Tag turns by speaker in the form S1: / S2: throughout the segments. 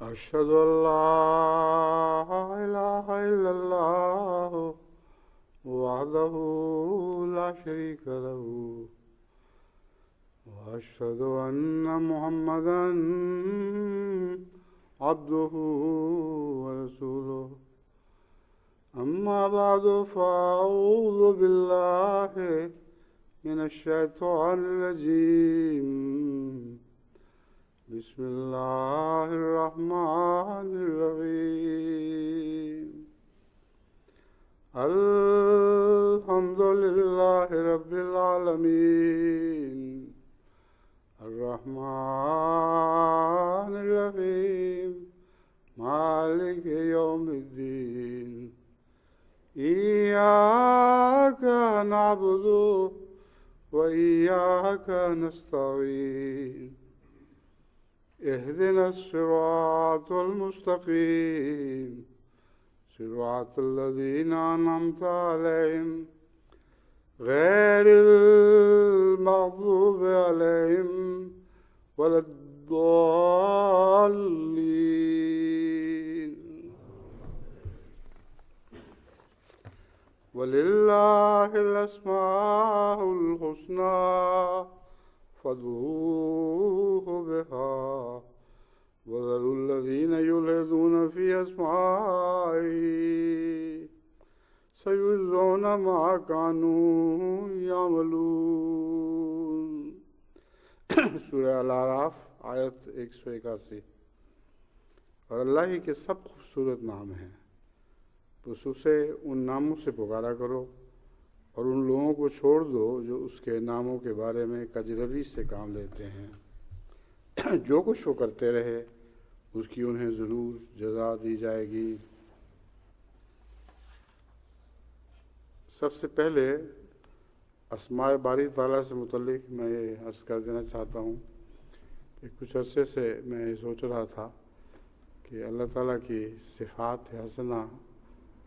S1: أشهد أن لا إله إلا الله وحده لا شريك له وأشهد أن محمدا عبده ورسوله أما بعد فأعوذ بالله من الشيطان الرجيم بسم الله الرحمن الرحيم الحمد لله رب العالمين الرحمن الرحيم مالك يوم الدين إياك نعبد وإياك نستعين اهدنا الصراط المستقيم صراط الذين أنعمت عليهم غير المغضوب عليهم ولا الضالين ولله الأسماء الحسنى فادعوه بها وذروا الذين يلحدون في أسمائه سيجزون ما كانوا يعملون سورہ الاعراف آیت 181۔ اور اللہ ہی کے سب خوبصورت نام ہیں، بس اسے ان ناموں سے پکارا کرو اور ان لوگوں کو چھوڑ دو جو اس کے ناموں کے بارے میں کجروی سے کام لیتے ہیں۔ جو کچھ وہ کرتے رہے اس کی انہیں ضرور جزا دی جائے گی۔ سب سے پہلے اسماء باری تعالیٰ سے متعلق میں یہ عرض کر دینا چاہتا ہوں کہ کچھ عرصے سے میں یہ سوچ رہا تھا کہ اللہ تعالیٰ کی صفات حسنہ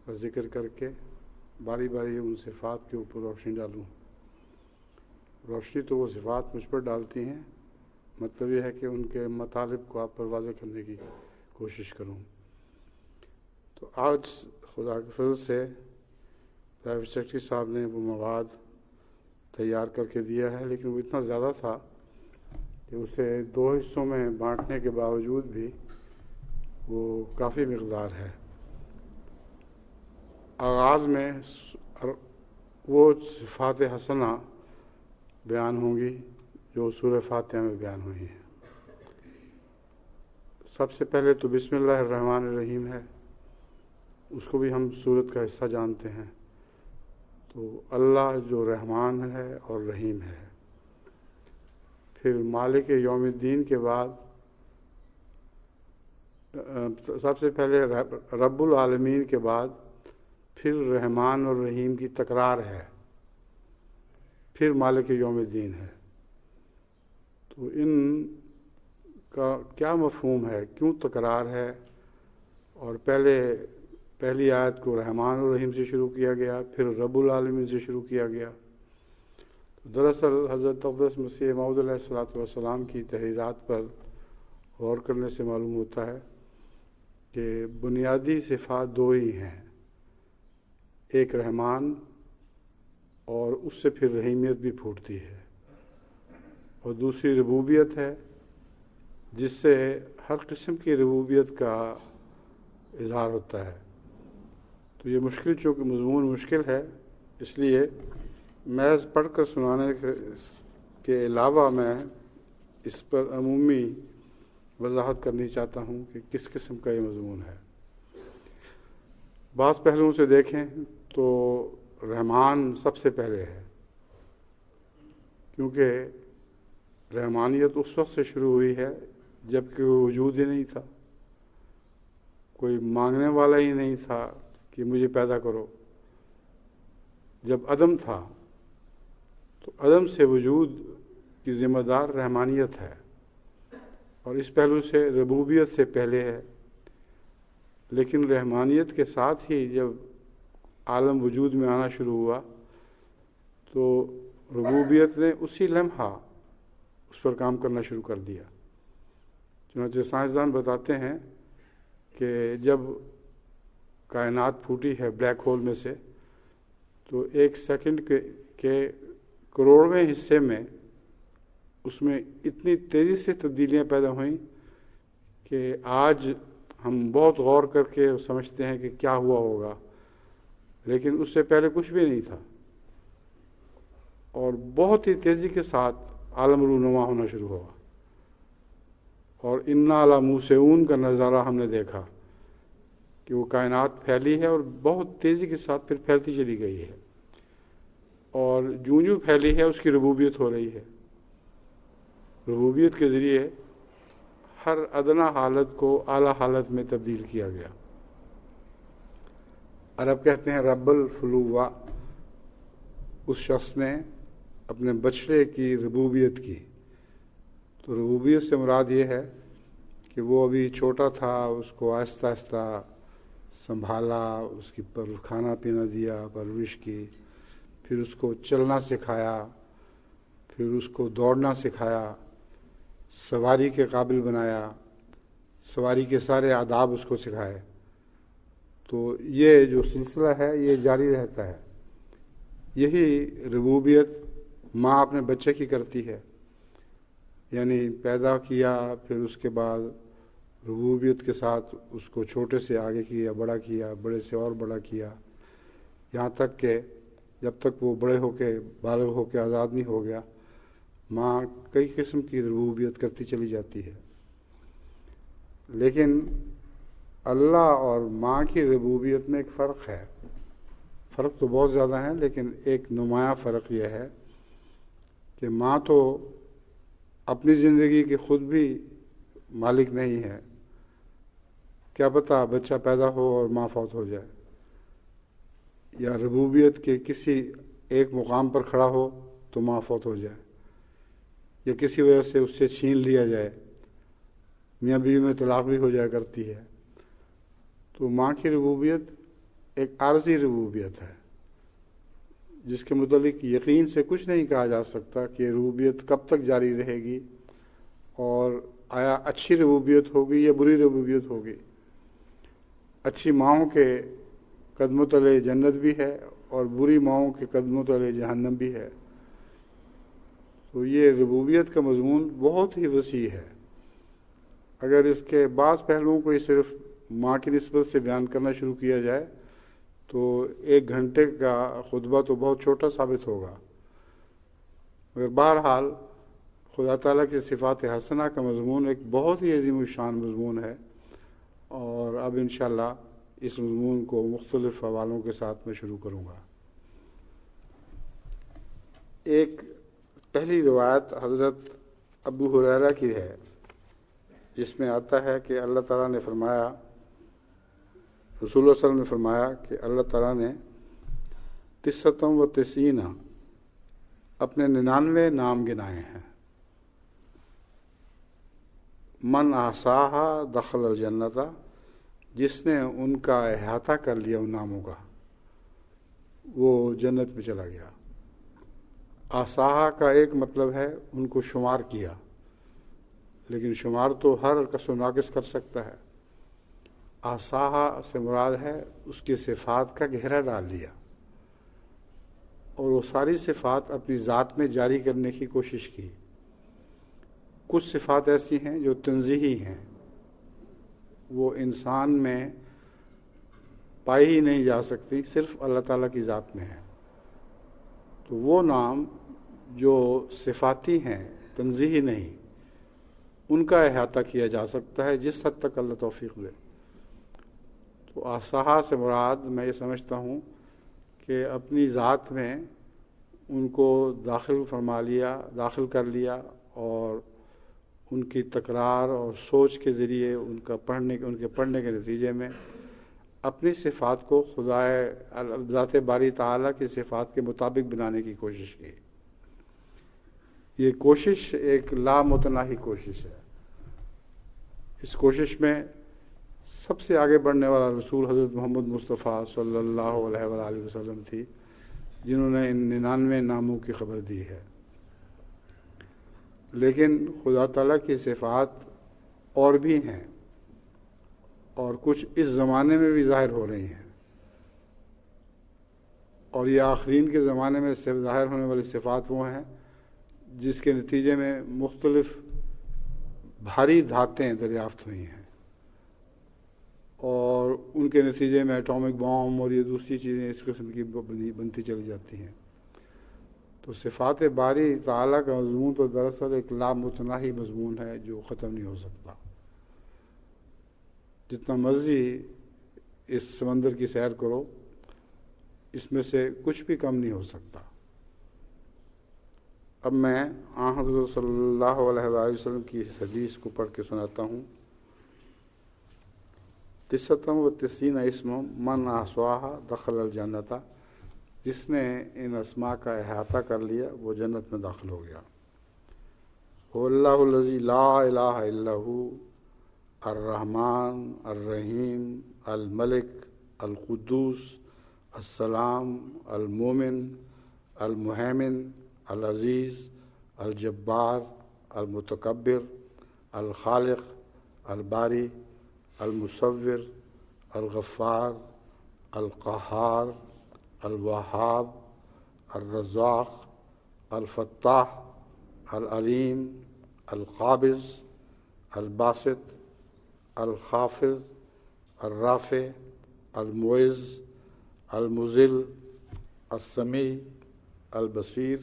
S1: کا ذکر کر کے باری باری ان صفات کے اوپر روشنی ڈالوں۔ روشنی تو وہ صفات مجھ پر ڈالتی ہیں، مطلب یہ ہے کہ ان کے مطالب کو آپ پر واضح کرنے کی کوشش کروں۔ تو آج خدا کے فضل سے پرائیویٹ سیکرٹری صاحب نے وہ مواد تیار کر کے دیا ہے، لیکن وہ اتنا زیادہ تھا کہ اسے 2 حصوں میں بانٹنے کے باوجود بھی وہ کافی مقدار ہے۔ آغاز میں وہ صفات حسنہ بیان ہوں گی جو سورہ فاتحہ میں بیان ہوئی ہیں۔ سب سے پہلے تو بسم اللہ الرحمن الرحیم ہے، اس کو بھی ہم سورت کا حصہ جانتے ہیں۔ تو اللہ جو رحمان ہے اور رحیم ہے۔ پھر مالک یوم الدین کے بعد سب سے پہلے رب العالمین کے بعد پھر رحمان اور رحیم کی تکرار ہے، پھر مالک یوم الدین ہے۔ تو ان کا کیا مفہوم ہے، کیوں تکرار ہے؟ اور پہلی آیت کو رحمان اور رحیم سے شروع کیا گیا، پھر رب العالمین سے شروع کیا گیا۔ تو دراصل حضرت اقدس مسیح موعود علیہ السلام کی تحریرات پر غور کرنے سے معلوم ہوتا ہے کہ بنیادی صفات 2 ہی ہیں، ایک رحمان اور اس سے پھر رحیمیت بھی پھوٹتی ہے، اور دوسری ربوبیت ہے جس سے ہر قسم کی ربوبیت کا اظہار ہوتا ہے۔ تو یہ مشکل، چونکہ مضمون مشکل ہے، اس لیے محض پڑھ کر سنانے کے علاوہ میں اس پر عمومی وضاحت کرنی چاہتا ہوں کہ کس قسم کا یہ مضمون ہے۔ بعض پہلوؤں سے دیکھیں تو رحمان سب سے پہلے ہے، کیونکہ رحمانیت اس وقت سے شروع ہوئی ہے جب کہ وہ وجود ہی نہیں تھا، کوئی مانگنے والا ہی نہیں تھا کہ مجھے پیدا کرو۔ جب عدم تھا تو عدم سے وجود کی ذمہ دار رحمانیت ہے، اور اس پہلو سے ربوبیت سے پہلے ہے۔ لیکن رحمانیت کے ساتھ ہی جب عالم وجود میں آنا شروع ہوا تو ربوبیت نے اسی لمحہ اس پر کام کرنا شروع کر دیا۔ چنانچہ سائنسدان بتاتے ہیں کہ جب کائنات پھوٹی ہے بلیک ہول میں سے تو 1 سیکنڈ کے کروڑویں حصے میں اس میں اتنی تیزی سے تبدیلیاں پیدا ہوئیں کہ آج ہم بہت غور کر کے سمجھتے ہیں کہ کیا ہوا ہوگا، لیکن اس سے پہلے کچھ بھی نہیں تھا، اور بہت ہی تیزی کے ساتھ عالم رونما ہونا شروع ہوا، اور انا لموسعون کا نظارہ ہم نے دیکھا کہ وہ کائنات پھیلی ہے اور بہت تیزی کے ساتھ پھر پھیلتی چلی گئی ہے، اور جوں پھیلی ہے اس کی ربوبیت ہو رہی ہے۔ ربوبیت کے ذریعے ہر ادنا حالت کو اعلیٰ حالت میں تبدیل کیا گیا۔ عرب کہتے ہیں رب الفلوہ، اس شخص نے اپنے بچڑے کی ربوبیت کی۔ تو ربوبیت سے مراد یہ ہے کہ وہ ابھی چھوٹا تھا، اس کو آہستہ آہستہ سنبھالا، اس کی کھانا پینا دیا، پرورش کی، پھر اس کو چلنا سکھایا، پھر اس کو دوڑنا سکھایا، سواری کے قابل بنایا، سواری کے سارے آداب اس کو سکھائے۔ تو یہ جو سلسلہ ہے یہ جاری رہتا ہے۔ یہی ربوبیت ماں اپنے بچے کی کرتی ہے، یعنی پیدا کیا، پھر اس کے بعد ربوبیت کے ساتھ اس کو چھوٹے سے آگے کیا، بڑے سے اور بڑا کیا، یہاں تک کہ جب تک وہ بڑے ہو کے بالغ ہو کے آزاد نہیں ہو گیا، ماں کئی قسم کی ربوبیت کرتی چلی جاتی ہے۔ لیکن اللہ اور ماں کی ربوبیت میں ایک فرق ہے، فرق تو بہت زیادہ ہیں، لیکن ایک نمایاں فرق یہ ہے کہ ماں تو اپنی زندگی کے خود بھی مالک نہیں ہے، کیا پتہ بچہ پیدا ہو اور ماں فوت ہو جائے، یا ربوبیت کے کسی ایک مقام پر کھڑا ہو تو ماں فوت ہو جائے، یا کسی وجہ سے اس سے چھین لیا جائے، میاں بیوی میں طلاق بھی ہو جایا کرتی ہے۔ تو ماں کی ربوبیت ایک عارضی ربوبیت ہے، جس کے متعلق یقین سے کچھ نہیں کہا جا سکتا کہ ربوبیت کب تک جاری رہے گی، اور آیا اچھی ربوبیت ہوگی یا بری ربوبیت ہوگی۔ اچھی ماؤں کے قدموں تلے جنت بھی ہے، اور بری ماؤں کے قدموں تلے جہنم بھی ہے۔ تو یہ ربوبیت کا مضمون بہت ہی وسیع ہے۔ اگر اس کے بعض پہلوؤں کو ہی صرف ماں کی نسبت سے بیان کرنا شروع کیا جائے تو 1 گھنٹے کا خطبہ تو بہت چھوٹا ثابت ہوگا، مگر بہرحال خدا تعالیٰ کی صفات حسنہ کا مضمون ایک بہت ہی عظیم الشان مضمون ہے، اور اب انشاءاللہ اس مضمون کو مختلف حوالوں کے ساتھ میں شروع کروں گا۔ ایک پہلی روایت حضرت ابو ہریرہ کی ہے، جس میں آتا ہے کہ اللہ تعالیٰ نے فرمایا، رسول اللہ صلی اللہ علیہ وسلم نے فرمایا کہ اللہ تعالیٰ نے 99 اپنے 99 نام گنائے ہیں۔ من احصاہا دخل الجنت، جس نے ان کا احاطہ کر لیا ان ناموں کا وہ جنت میں چلا گیا۔ احصاہا کا ایک مطلب ہے ان کو شمار کیا، لیکن شمار تو ہر کس و ناقص کر سکتا ہے۔ احصاہا سے مراد ہے اس کی صفات کا گہرا ڈال لیا، اور وہ ساری صفات اپنی ذات میں جاری کرنے کی کوشش کی۔ کچھ صفات ایسی ہیں جو تنزیہی ہیں، وہ انسان میں پائی ہی نہیں جا سکتی، صرف اللہ تعالیٰ کی ذات میں ہے۔ تو وہ نام جو صفاتی ہیں، تنزیہی نہیں، ان کا احاطہ کیا جا سکتا ہے جس حد تک اللہ توفیق دے۔ تو احصاہا سے مراد میں یہ سمجھتا ہوں کہ اپنی ذات میں ان کو داخل کر لیا، اور ان کی تکرار اور سوچ کے ذریعے ان کے پڑھنے کے نتیجے میں اپنی صفات کو ذات باری تعالیٰ کی صفات کے مطابق بنانے کی کوشش کی۔ یہ کوشش ایک لامتناہی کوشش ہے۔ اس کوشش میں سب سے آگے بڑھنے والا رسول حضرت محمد مصطفیٰ صلی اللہ علیہ وآلہ وسلم تھی، جنہوں نے ان 99 ناموں کی خبر دی ہے۔ لیکن خدا تعالیٰ کی صفات اور بھی ہیں، اور کچھ اس زمانے میں بھی ظاہر ہو رہی ہیں، اور یہ آخرین کے زمانے میں ظاہر ہونے والی صفات وہ ہیں جس کے نتیجے میں مختلف بھاری دھاتیں دریافت ہوئی ہیں، اور ان کے نتیجے میں ایٹامک بام اور یہ دوسری چیزیں اس قسم کی بنتی چلی جاتی ہیں۔ تو صفات باری تعالیٰ کا مضمون تو دراصل ایک لامتناہی مضمون ہے جو ختم نہیں ہو سکتا۔ جتنا مرضی اس سمندر کی سیر کرو، اس میں سے کچھ بھی کم نہیں ہو سکتا۔ اب میں حضرت صلی اللہ علیہ وآلہ وسلم کی اس حدیث کو پڑھ کے سناتا ہوں۔ 99 اسم من احصاها دخل الجنت، جس نے ان اسماء کا احاطہ کر لیا وہ جنت میں داخل ہو گیا۔ هو اللہ الذی لا الہ الا هو الرحمن الرحیم الملک القدوس السلام المومن المہیمن العزیز الجبار المتکبر الخالق الباری المصور الغفار القہار الوہاب الرزاق الفتاح العلیم القابض الباسط الخافض الرافع المعز المذل السمیع البصیر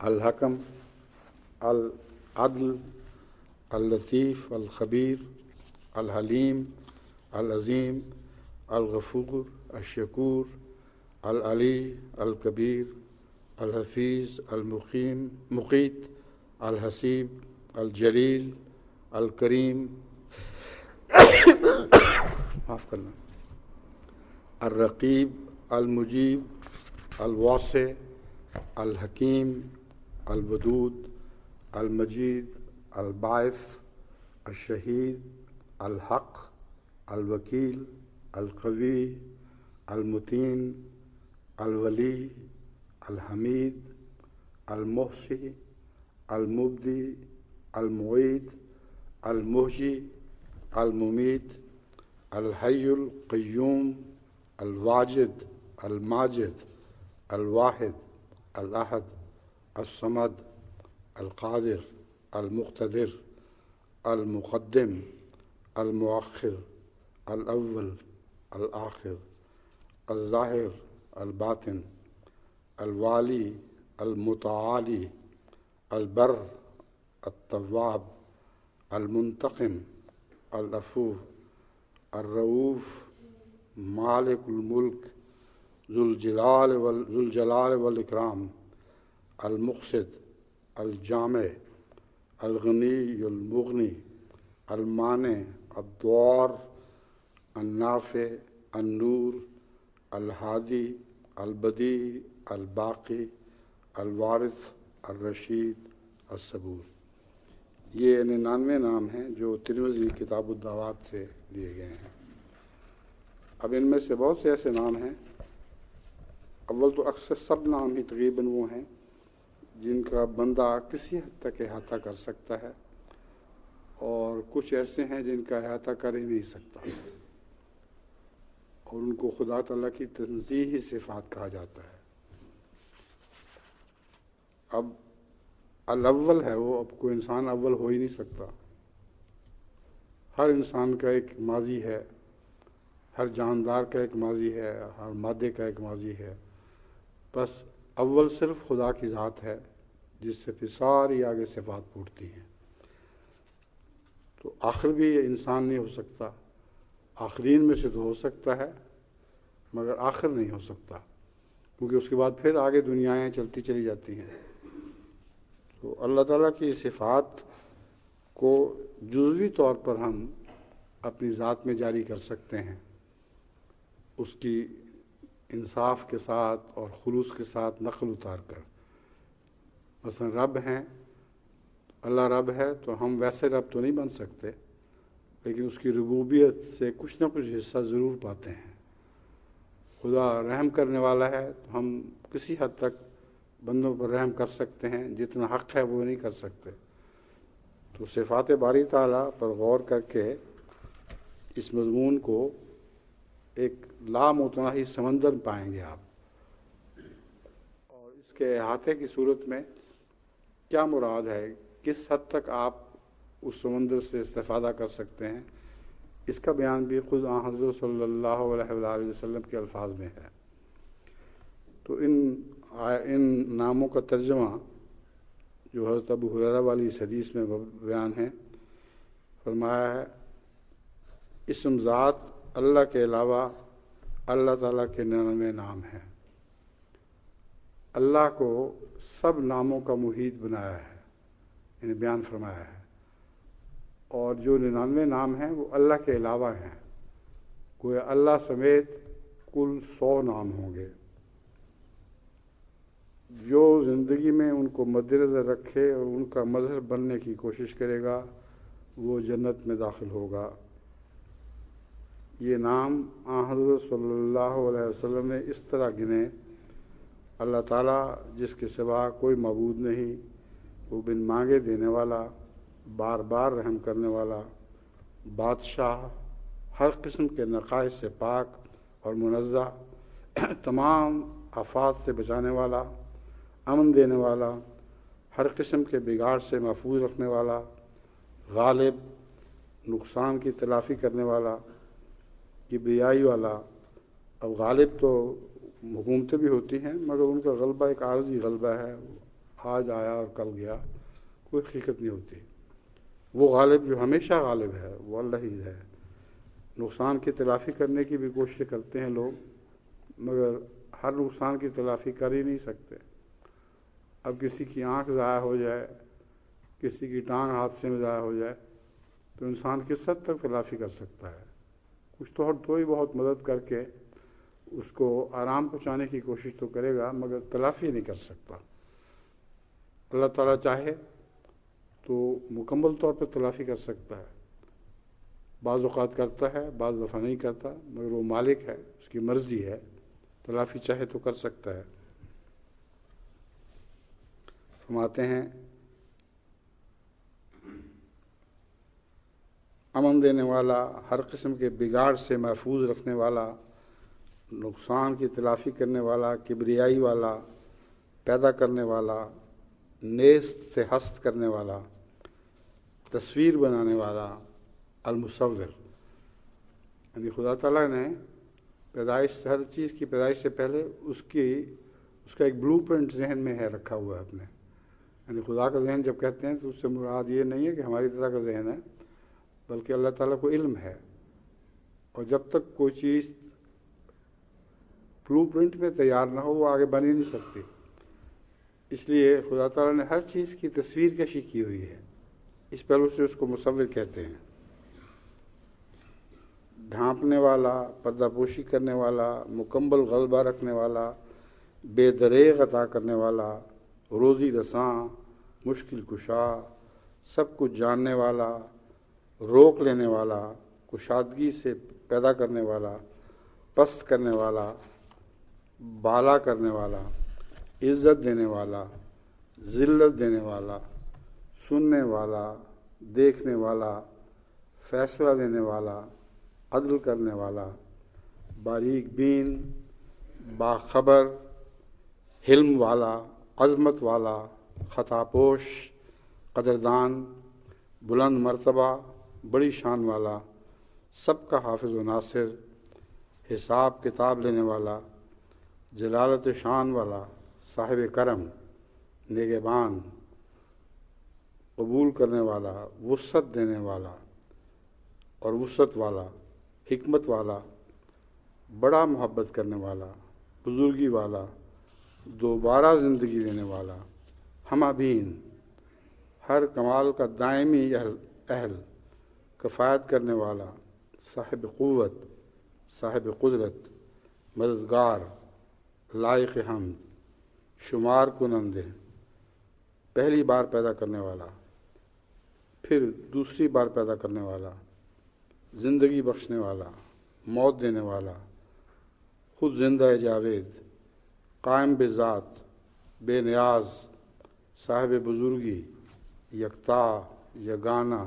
S1: الحکم العدل اللطیف الخبیر الحلیم العظیم الغفور الشکور العلی الکبیر الحفیظ المقیم مقیت الحسیب الجلیل الکریم معاف کرنا الرقیب المجیب الواسع الحکیم الودود المجید الباعث الشہید الحق الوکیل القوی المتین الولی الحمید المحصی المبدی المعید المحیی الممیت الحی القیوم الواجد الماجد الواحد الاحد الصمد القادر المقتدر المقدم المؤخر الاول الآخر الظاہر الباطن الوالی المتعالی البر التواب المنتقم العفو الرؤوف مالک الملک ذو الجلال والاکرام المقصد الجامع الغنی المغنی المانع الضار النافع النور الہادی البدیع الباقی الوارث الرشید الصبور۔ یہ 99 نام ہیں جو ترمذی کتاب الدعوات سے لیے گئے ہیں۔ اب ان میں سے بہت سے ایسے نام ہیں، اول تو اکثر سب نام ہی تقریباً وہ ہیں جن کا بندہ کسی حد تک احاطہ کر سکتا ہے، اور کچھ ایسے ہیں جن کا احاطہ کر ہی نہیں سکتا، اور ان کو خدا تعالیٰ کی تنزیہی صفات کہا جاتا ہے۔ اب الاول ہے وہ، اب کوئی انسان اول ہو ہی نہیں سکتا۔ ہر انسان کا ایک ماضی ہے، ہر جاندار کا ایک ماضی ہے، ہر مادے کا ایک ماضی ہے، بس اول صرف خدا کی ذات ہے جس سے پھر ساری آگے صفات پھوٹتی ہیں۔ تو آخر بھی یہ انسان نہیں ہو سکتا، آخرین میں سے تو ہو سکتا ہے مگر آخر نہیں ہو سکتا، کیونکہ اس کے بعد پھر آگے دنیایں چلتی چلی جاتی ہیں۔ تو اللہ تعالیٰ کی صفات کو جزوی طور پر ہم اپنی ذات میں جاری کر سکتے ہیں، اس کی انصاف کے ساتھ اور خلوص کے ساتھ نقل اتار کر۔ مثلا رب ہیں، اللہ رب ہے تو ہم ویسے رب تو نہیں بن سکتے، لیکن اس کی ربوبیت سے کچھ نہ کچھ حصہ ضرور پاتے ہیں۔ خدا رحم کرنے والا ہے تو ہم کسی حد تک بندوں پر رحم کر سکتے ہیں، جتنا حق ہے وہ نہیں کر سکتے۔ تو صفات باری تعالیٰ پر غور کر کے اس مضمون کو ایک لامتناہی سمندر میں پائیں گے آپ، اور اس کے احاطے کی صورت میں کیا مراد ہے، کس حد تک آپ اس سمندر سے استفادہ کر سکتے ہیں، اس کا بیان بھی خود آن حضرت صلی اللہ علیہ وآلہ وسلم کے الفاظ میں ہے۔ تو ان ناموں کا ترجمہ جو حضرت ابو ہریرہ والی اس حدیث میں بیان ہے، فرمایا ہے اسم ذات اللہ کے علاوہ اللہ تعالیٰ کے 99 نام ہیں۔ اللہ کو سب ناموں کا محیط بنایا ہے، یعنی بیان فرمایا ہے، اور جو 99 نام ہیں وہ اللہ کے علاوہ ہیں، گویا اللہ سمیت کل 100 نام ہوں گے۔ جو زندگی میں ان کو مد نظر رکھے اور ان کا مظہر بننے کی کوشش کرے گا وہ جنت میں داخل ہوگا۔ یہ نام آن حضرت صلی اللہ علیہ وسلم نے اس طرح گنے: اللہ تعالیٰ جس کے سوا کوئی معبود نہیں، وہ بن مانگے دینے والا، بار بار رحم کرنے والا، بادشاہ، ہر قسم کے نقائص سے پاک اور منزہ، تمام آفات سے بچانے والا، امن دینے والا، ہر قسم کے بگاڑ سے محفوظ رکھنے والا، غالب، نقصان کی تلافی کرنے والا، کبریائی والا۔ اب غالب تو حکومتیں بھی ہوتی ہیں مگر ان کا غلبہ ایک عارضی غلبہ ہے، آج آیا اور کل گیا، کوئی حقیقت نہیں ہوتی۔ وہ غالب جو ہمیشہ غالب ہے وہ اللہ ہی ہے۔ نقصان کی تلافی کرنے کی بھی کوشش کرتے ہیں لوگ، مگر ہر نقصان کی تلافی کر ہی نہیں سکتے۔ اب کسی کی آنکھ ضائع ہو جائے، کسی کی ٹانگ حادثے میں ضائع ہو جائے تو انسان کس حد تک تلافی کر سکتا ہے؟ کچھ تو تھوڑی بہت مدد کر کے اس کو آرام پہنچانے کی کوشش تو کرے گا، مگر تلافی نہیں کر سکتا۔ اللہ تعالیٰ چاہے تو مکمل طور پر تلافی کر سکتا ہے، بعض اوقات کرتا ہے، بعض دفعہ نہیں کرتا، مگر وہ مالک ہے، اس کی مرضی ہے، تلافی چاہے تو کر سکتا ہے۔ فرماتے ہیں امن دینے والا، ہر قسم کے بگاڑ سے محفوظ رکھنے والا، نقصان کی تلافی کرنے والا، کبریائی والا، پیدا کرنے والا، نیست سے ہست کرنے والا، تصویر بنانے والا، المصور۔ یعنی خدا تعالیٰ نے پیدائش، ہر چیز کی پیدائش سے پہلے اس کا ایک بلو پرنٹ ذہن میں ہے، رکھا ہوا ہے اپنے۔ یعنی خدا کا ذہن جب کہتے ہیں تو اس سے مراد یہ نہیں ہے کہ ہماری طرح کا ذہن ہے، بلکہ اللہ تعالیٰ کو علم ہے، اور جب تک کوئی چیز بلو پرنٹ میں تیار نہ ہو وہ آگے بن ہی نہیں سکتی۔ اس لیے خدا تعالیٰ نے ہر چیز کی تصویر کشی کی ہوئی ہے، اس پہلو سے اس کو مصور کہتے ہیں۔ ڈھانپنے والا، پردہ پوشی کرنے والا، مکمل غلبہ رکھنے والا، بے دریغ عطا کرنے والا، روزی رساں، مشکل کشا، سب کچھ جاننے والا، روک لینے والا، کشادگی سے پیدا کرنے والا، پست کرنے والا، بالا کرنے والا، عزت دینے والا، ذلت دینے والا، سننے والا، دیکھنے والا، فیصلہ دینے والا، عدل کرنے والا، باریک بین، باخبر، حلم والا، عظمت والا، خطا پوش، قدردان، بلند مرتبہ، بڑی شان والا، سب کا حافظ و ناصر، حساب کتاب لینے والا، جلالت شان والا، صاحب کرم، نگہبان، قبول کرنے والا، وسعت دینے والا اور وسعت والا، حکمت والا، بڑا محبت کرنے والا، بزرگی والا، دوبارہ زندگی دینے والا، ہمہ بین، ہر کمال کا دائمی اہل، کفایت کرنے والا، صاحب قوت، صاحب قدرت، مددگار، لائق حمد، شمار کنندے، پہلی بار پیدا کرنے والا، پھر دوسری بار پیدا کرنے والا، زندگی بخشنے والا، موت دینے والا، خود زندہ جاوید، قائم بذات، بے نیاز، صاحب بزرگی، یکتا، یگانہ،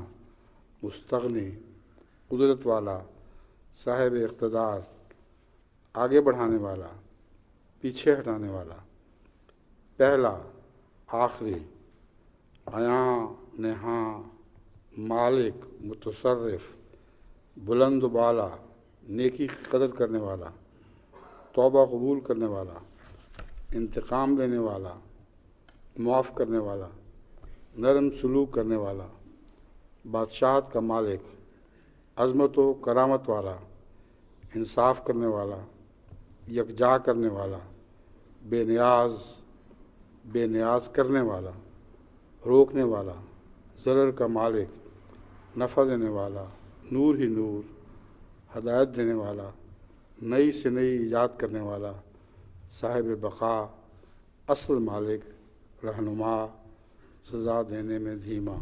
S1: مستغنی، قدرت والا، صاحب اقتدار، آگے بڑھانے والا، پیچھے ہٹانے والا، پہلا، آخری، عیاں نہاں، مالک، متصرف، بلند و بالا، نیکی کی قدر کرنے والا، توبہ قبول کرنے والا، انتقام لینے والا، معاف کرنے والا، نرم سلوک کرنے والا، بادشاہت کا مالک، عظمت و کرامت والا، انصاف کرنے والا، یکجا کرنے والا، بے نیاز کرنے والا، روکنے والا، ضرر کا مالک، نفع دینے والا، نور ہی نور، ہدایت دینے والا، نئی سے نئی ایجاد کرنے والا، صاحب بقا، اصل مالک، رہنما، سزا دینے میں دھیما۔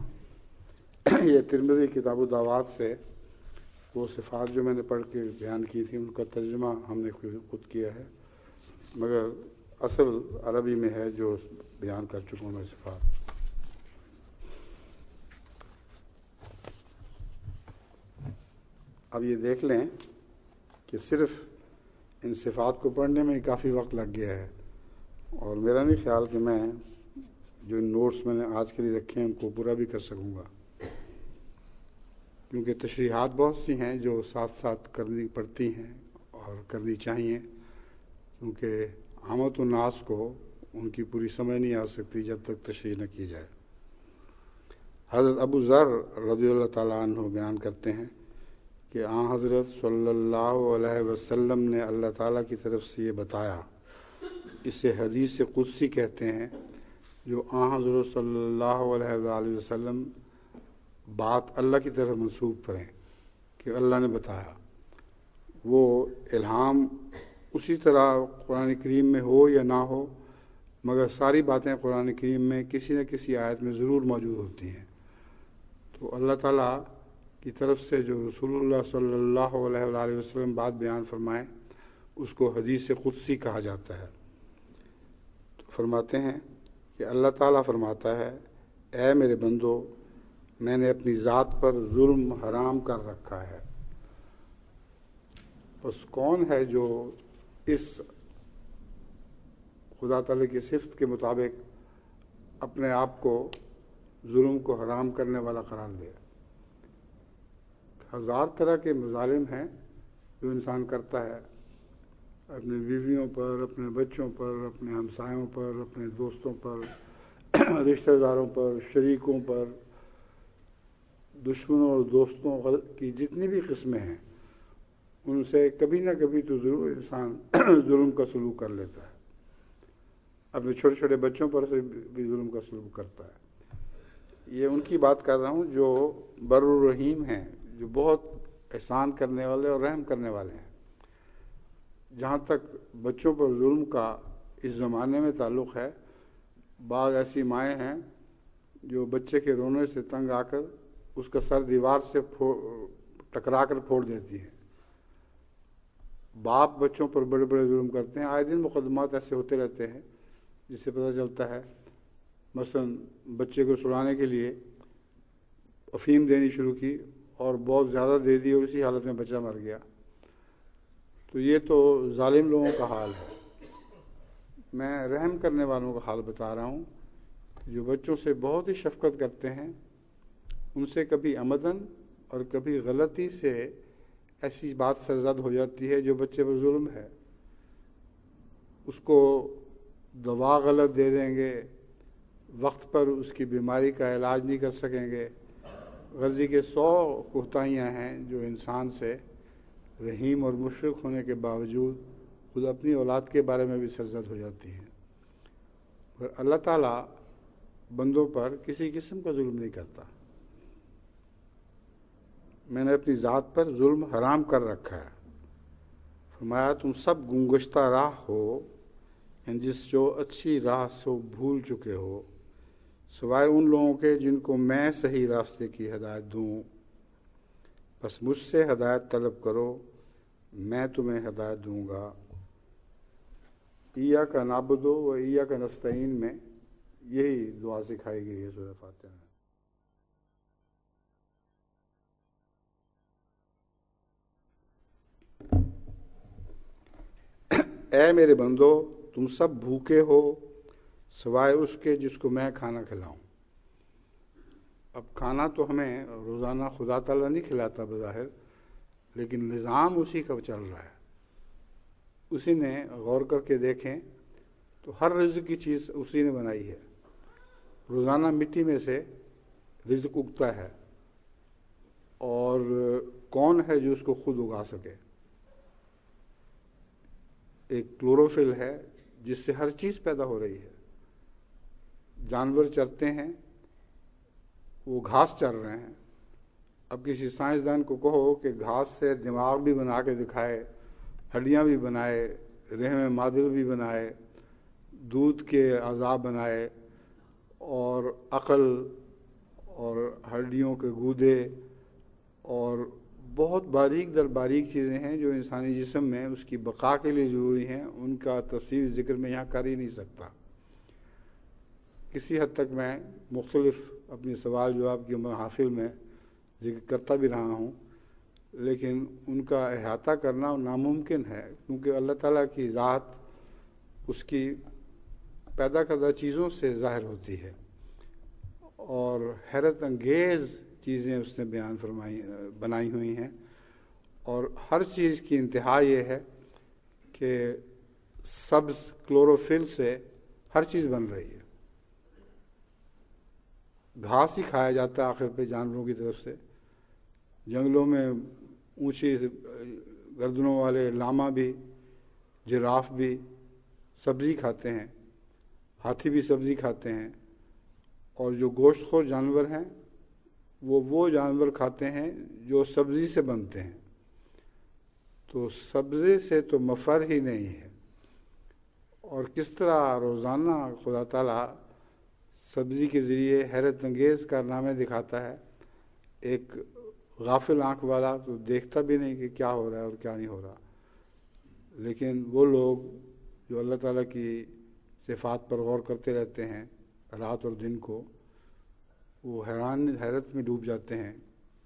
S1: یہ ترمذی کتاب الدعوات سے وہ صفات جو میں نے پڑھ کے بیان کی تھی ان کا ترجمہ ہم نے خود کیا ہے، مگر اصل عربی میں ہے جو بیان کر چکا ہوں میں صفات۔ اب یہ دیکھ لیں کہ صرف ان صفات کو پڑھنے میں کافی وقت لگ گیا ہے، اور میرا نہیں خیال کہ میں جو ان نوٹس میں نے آج کے لیے رکھے ہیں ان کو پورا بھی کر سکوں گا، کیونکہ تشریحات بہت سی ہیں جو ساتھ ساتھ کرنی پڑتی ہیں اور کرنی چاہیے، کیونکہ عامت الناس کو ان کی پوری سمجھ نہیں آ سکتی جب تک تشریح نہ کی جائے۔ حضرت ابو ذر رضی اللہ تعالیٰ عنہ بیان کرتے ہیں کہ آن حضرت صلی اللہ علیہ وسلم نے اللہ تعالیٰ کی طرف سے یہ بتایا، اسے حدیث قدسی کہتے ہیں، جو آن حضرت صلی اللہ علیہ وآلہ وسلم بات اللہ کی طرف منسوب کریں کہ اللہ نے بتایا، وہ الہام اسی طرح قرآن کریم میں ہو یا نہ ہو، مگر ساری باتیں قرآن کریم میں کسی نہ کسی آیت میں ضرور موجود ہوتی ہیں۔ تو اللہ تعالیٰ کی طرف سے جو رسول اللہ صلی اللہ علیہ وآلہ وسلم بات بیان فرمائیں اس کو حدیث قدسی کہا جاتا ہے۔ تو فرماتے ہیں کہ اللہ تعالیٰ فرماتا ہے، اے میرے بندو، میں نے اپنی ذات پر ظلم حرام کر رکھا ہے۔ بس کون ہے جو اس خدا تعالیٰ کی صفت کے مطابق اپنے آپ کو ظلم کو حرام کرنے والا قرار دے؟ ہزار طرح کے مظالم ہیں جو انسان کرتا ہے، اپنی بیویوں پر، اپنے بچوں پر، اپنے ہمسایوں پر، اپنے دوستوں پر، رشتہ داروں پر، شریکوں پر، دشمنوں اور دوستوں کی جتنی بھی قسمیں ہیں ان سے کبھی نہ کبھی تو ضرور انسان ظلم کا سلوک کر لیتا ہے، اپنے چھوٹے چھوٹے بچوں پر سے بھی ظلم کا سلوک کرتا ہے۔ یہ ان کی بات کر رہا ہوں جو بر الرحیم ہیں، جو بہت احسان کرنے والے اور رحم کرنے والے ہیں۔ جہاں تک بچوں پر ظلم کا اس زمانے میں تعلق ہے، بعض ایسی مائیں ہیں جو بچے کے رونے سے تنگ آ کر اس کا سر دیوار سے ٹکرا کر پھوڑ دیتی ہیں۔ باپ بچوں پر بڑے بڑے ظلم کرتے ہیں، آئے دن مقدمات ایسے ہوتے رہتے ہیں جس سے پتہ چلتا ہے، مثلا بچے کو سلانے کے لیے افیم دینی شروع کی اور بہت زیادہ دے دی اور اسی حالت میں بچہ مر گیا۔ تو یہ تو ظالم لوگوں کا حال ہے۔ میں رحم کرنے والوں کا حال بتا رہا ہوں، جو بچوں سے بہت ہی شفقت کرتے ہیں، ان سے کبھی عمدن اور کبھی غلطی سے ایسی بات سرزد ہو جاتی ہے جو بچے پر ظلم ہے، اس کو دوا غلط دے دیں گے، وقت پر اس کی بیماری کا علاج نہیں کر سکیں گے، غرضی کے 100 کوتاہیاں ہیں جو انسان سے رحیم اور مشفق ہونے کے باوجود خود اپنی اولاد کے بارے میں بھی سرزد ہو جاتی ہیں۔ اور اللہ تعالیٰ بندوں پر کسی قسم کا ظلم نہیں کرتا۔ میں نے اپنی ذات پر ظلم حرام کر رکھا ہے۔ فرمایا تم سب گمگشتہ راہ ہو، جس جو اچھی راہ سے بھول چکے ہو، سوائے ان لوگوں کے جن کو میں صحیح راستے کی ہدایت دوں۔ بس مجھ سے ہدایت طلب کرو، میں تمہیں ہدایت دوں گا۔ ایاک نعبد و ایاک نستعین میں یہی دعا سکھائی گئی ہے سورہ فاتحہ میں۔ اے میرے بندو تم سب بھوکے ہو سوائے اس کے جس کو میں کھانا کھلاؤں۔ اب کھانا تو ہمیں روزانہ خدا تعالیٰ نہیں کھلاتا بظاہر، لیکن نظام اسی کا چل رہا ہے، اسی نے غور کر کے دیکھیں تو ہر رزق کی چیز اسی نے بنائی ہے۔ روزانہ مٹی میں سے رزق اگتا ہے، اور کون ہے جو اس کو خود اگا سکے؟ ایک کلوروفل ہے جس سے ہر چیز پیدا ہو رہی ہے۔ جانور چرتے ہیں، وہ گھاس چر رہے ہیں۔ اب کسی سائنسدان کو کہو کہ گھاس سے دماغ بھی بنا کے دکھائے، ہڈیاں بھی بنائے، رحم مادر بھی بنائے، دودھ کے اعضاء بنائے، اور عقل اور ہڈیوں کے گودے اور بہت باریک در باریک چیزیں ہیں جو انسانی جسم میں اس کی بقا کے لیے ضروری ہیں، ان کا تفصیل ذکر میں یہاں کر ہی نہیں سکتا۔ کسی حد تک میں مختلف اپنی سوال جواب کی محافل میں ذکر کرتا بھی رہا ہوں، لیکن ان کا احاطہ کرنا ناممکن ہے، کیونکہ اللہ تعالیٰ کی ذات اس کی پیدا کردہ چیزوں سے ظاہر ہوتی ہے، اور حیرت انگیز چیزیں اس نے بنائی ہوئی ہیں، اور ہر چیز کی انتہا یہ ہے کہ سبز کلوروفل سے ہر چیز بن رہی ہے۔ گھاس ہی کھایا جاتا ہے آخر پہ جانوروں کی طرف سے۔ جنگلوں میں اونچی گردنوں والے لاما بھی، جراف بھی سبزی کھاتے ہیں، ہاتھی بھی سبزی کھاتے ہیں، اور جو گوشت خور جانور ہیں وہ جانور کھاتے ہیں جو سبزی سے بنتے ہیں۔ تو سبزی سے تو مفر ہی نہیں ہے۔ اور کس طرح روزانہ خدا تعالیٰ سبزی کے ذریعے حیرت انگیز کارنامے دکھاتا ہے، ایک غافل آنکھ والا تو دیکھتا بھی نہیں کہ کیا ہو رہا ہے اور کیا نہیں ہو رہا، لیکن وہ لوگ جو اللہ تعالیٰ کی صفات پر غور کرتے رہتے ہیں رات اور دن کو، وہ حیرت میں ڈوب جاتے ہیں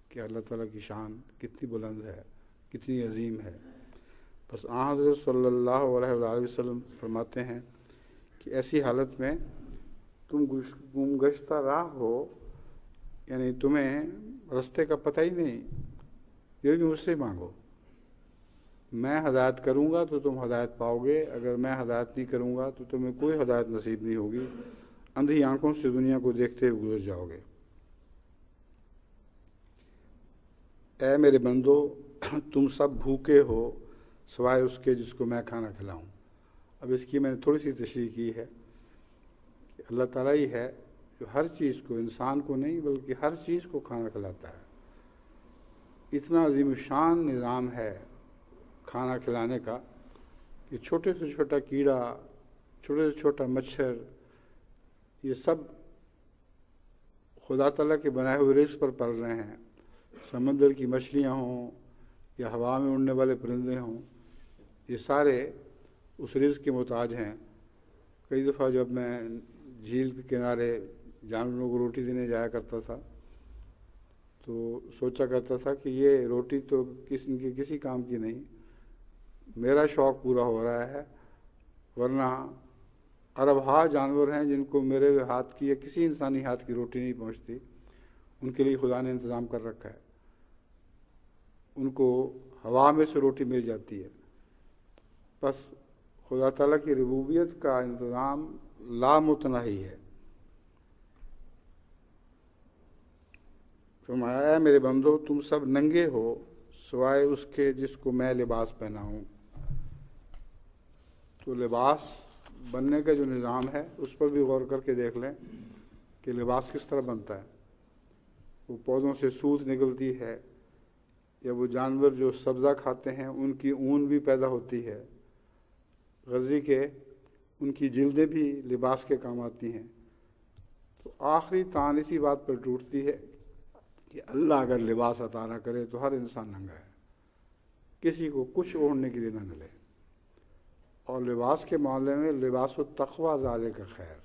S1: کہ اللہ تعالیٰ کی شان کتنی بلند ہے، کتنی عظیم ہے۔ بس آن حضرت صلی اللہ علیہ وآلہ وسلم فرماتے ہیں کہ ایسی حالت میں تم گم گشتہ راہ ہو، یعنی تمہیں رستے کا پتہ ہی نہیں، یہ بھی مجھ سے مانگو، میں ہدایت کروں گا تو تم ہدایت پاؤ گے، اگر میں ہدایت نہیں کروں گا تو تمہیں کوئی ہدایت نصیب نہیں ہوگی، اندھی آنکھوں سے دنیا کو دیکھتے ہوئے گزر جاؤ گے۔ اے میرے بندو تم سب بھوکے ہو سوائے اس کے جس کو میں کھانا کھلاؤں۔ اب اس کی میں نے تھوڑی سی تشریح کی ہے کہ اللہ تعالیٰ ہی ہے جو ہر چیز کو، انسان کو نہیں بلکہ ہر چیز کو کھانا کھلاتا ہے۔ اتنا عظیم شان نظام ہے کھانا کھلانے کا کہ چھوٹے سے چھوٹا کیڑا، چھوٹے سے چھوٹا مچھر، یہ سب خدا تعالیٰ کے بنائے ہوئے رزق پر پل رہے ہیں۔ سمندر کی مچھلیاں ہوں یا ہوا میں اڑنے والے پرندے ہوں، یہ سارے اس رزق کے محتاج ہیں۔ کئی دفعہ جب میں جھیل کے کنارے جانوروں کو روٹی دینے جایا کرتا تھا تو سوچا کرتا تھا کہ یہ روٹی تو کسی کام کی نہیں، میرا شوق پورا ہو رہا ہے، ورنہ اربہا جانور ہیں جن کو میرے ہاتھ کی یا کسی انسانی ہاتھ کی روٹی نہیں پہنچتی، ان کے لیے خدا نے انتظام کر رکھا ہے، ان کو ہوا میں سے روٹی مل جاتی ہے۔ بس خدا تعالیٰ کی ربوبیت کا انتظام لامتناہی ہے۔ فرمایا اے میرے بندو تم سب ننگے ہو سوائے اس کے جس کو میں لباس پہناؤں۔ تو لباس بننے کا جو نظام ہے اس پر بھی غور کر کے دیکھ لیں کہ لباس کس طرح بنتا ہے۔ وہ پودوں سے سوت نکلتی ہے، یا وہ جانور جو سبزہ کھاتے ہیں ان کی اون بھی پیدا ہوتی ہے، غزی کے ان کی جلدیں بھی لباس کے کام آتی ہیں۔ تو آخری تان اسی بات پر ٹوٹتی ہے کہ اللہ اگر لباس عطا نہ کرے تو ہر انسان ننگا ہے، کسی کو کچھ اوڑھنے کے لیے نہ ملے۔ اور لباس کے معاملے میں لباس التقویٰ ذالک کا خیر،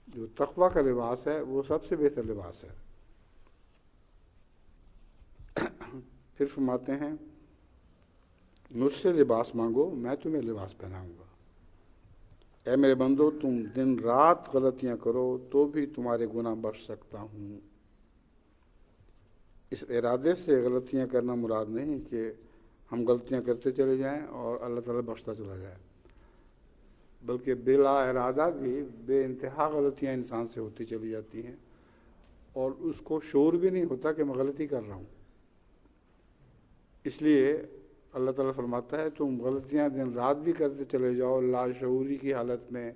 S1: جو تقویٰ کا لباس ہے وہ سب سے بہتر لباس ہے۔ پھر فرماتے ہیں مجھ سے لباس مانگو، میں تمہیں لباس پہناؤں گا۔ اے میرے بندو، تم دن رات غلطیاں کرو تو بھی تمہارے گناہ بخش سکتا ہوں۔ اس ارادے سے غلطیاں کرنا مراد نہیں کہ ہم غلطیاں کرتے چلے جائیں اور اللہ تعالیٰ بخشتا چلا جائے، بلکہ بلا ارادہ بھی بے انتہا غلطیاں انسان سے ہوتی چلی جاتی ہیں اور اس کو شعور بھی نہیں ہوتا کہ میں غلطی کر رہا ہوں۔ اس لیے اللہ تعالیٰ فرماتا ہے تم غلطیاں دن رات بھی کرتے چلے جاؤ، لاشعوری کی حالت میں،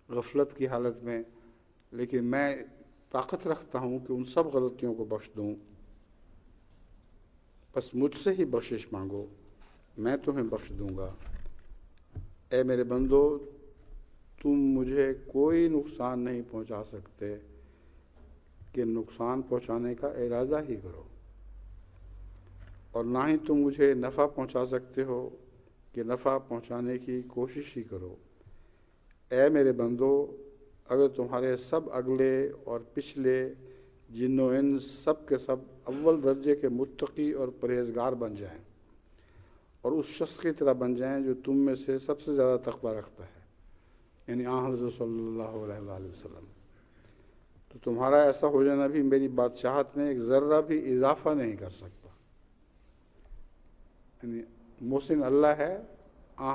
S1: غفلت کی حالت میں، لیکن میں طاقت رکھتا ہوں کہ ان سب غلطیوں کو بخش دوں۔ بس مجھ سے ہی بخشش مانگو، میں تمہیں بخش دوں گا۔ اے میرے بندو، تم مجھے کوئی نقصان نہیں پہنچا سکتے کہ نقصان پہنچانے کا ارادہ ہی کرو، اور نہ ہی تم مجھے نفع پہنچا سکتے ہو کہ نفع پہنچانے کی کوشش ہی کرو۔ اے میرے بندو، اگر تمہارے سب اگلے اور پچھلے جن و انس سب کے سب اول درجے کے متقی اور پرہیزگار بن جائیں اور اس شخص کی طرح بن جائیں جو تم میں سے سب سے زیادہ تقویٰ رکھتا ہے، یعنی حضرت صلی اللہ علیہ وآلہ وسلم، تو تمہارا ایسا ہو جانا بھی میری بادشاہت میں ایک ذرہ بھی اضافہ نہیں کر سکتا۔ یعنی محسن اللہ ہے،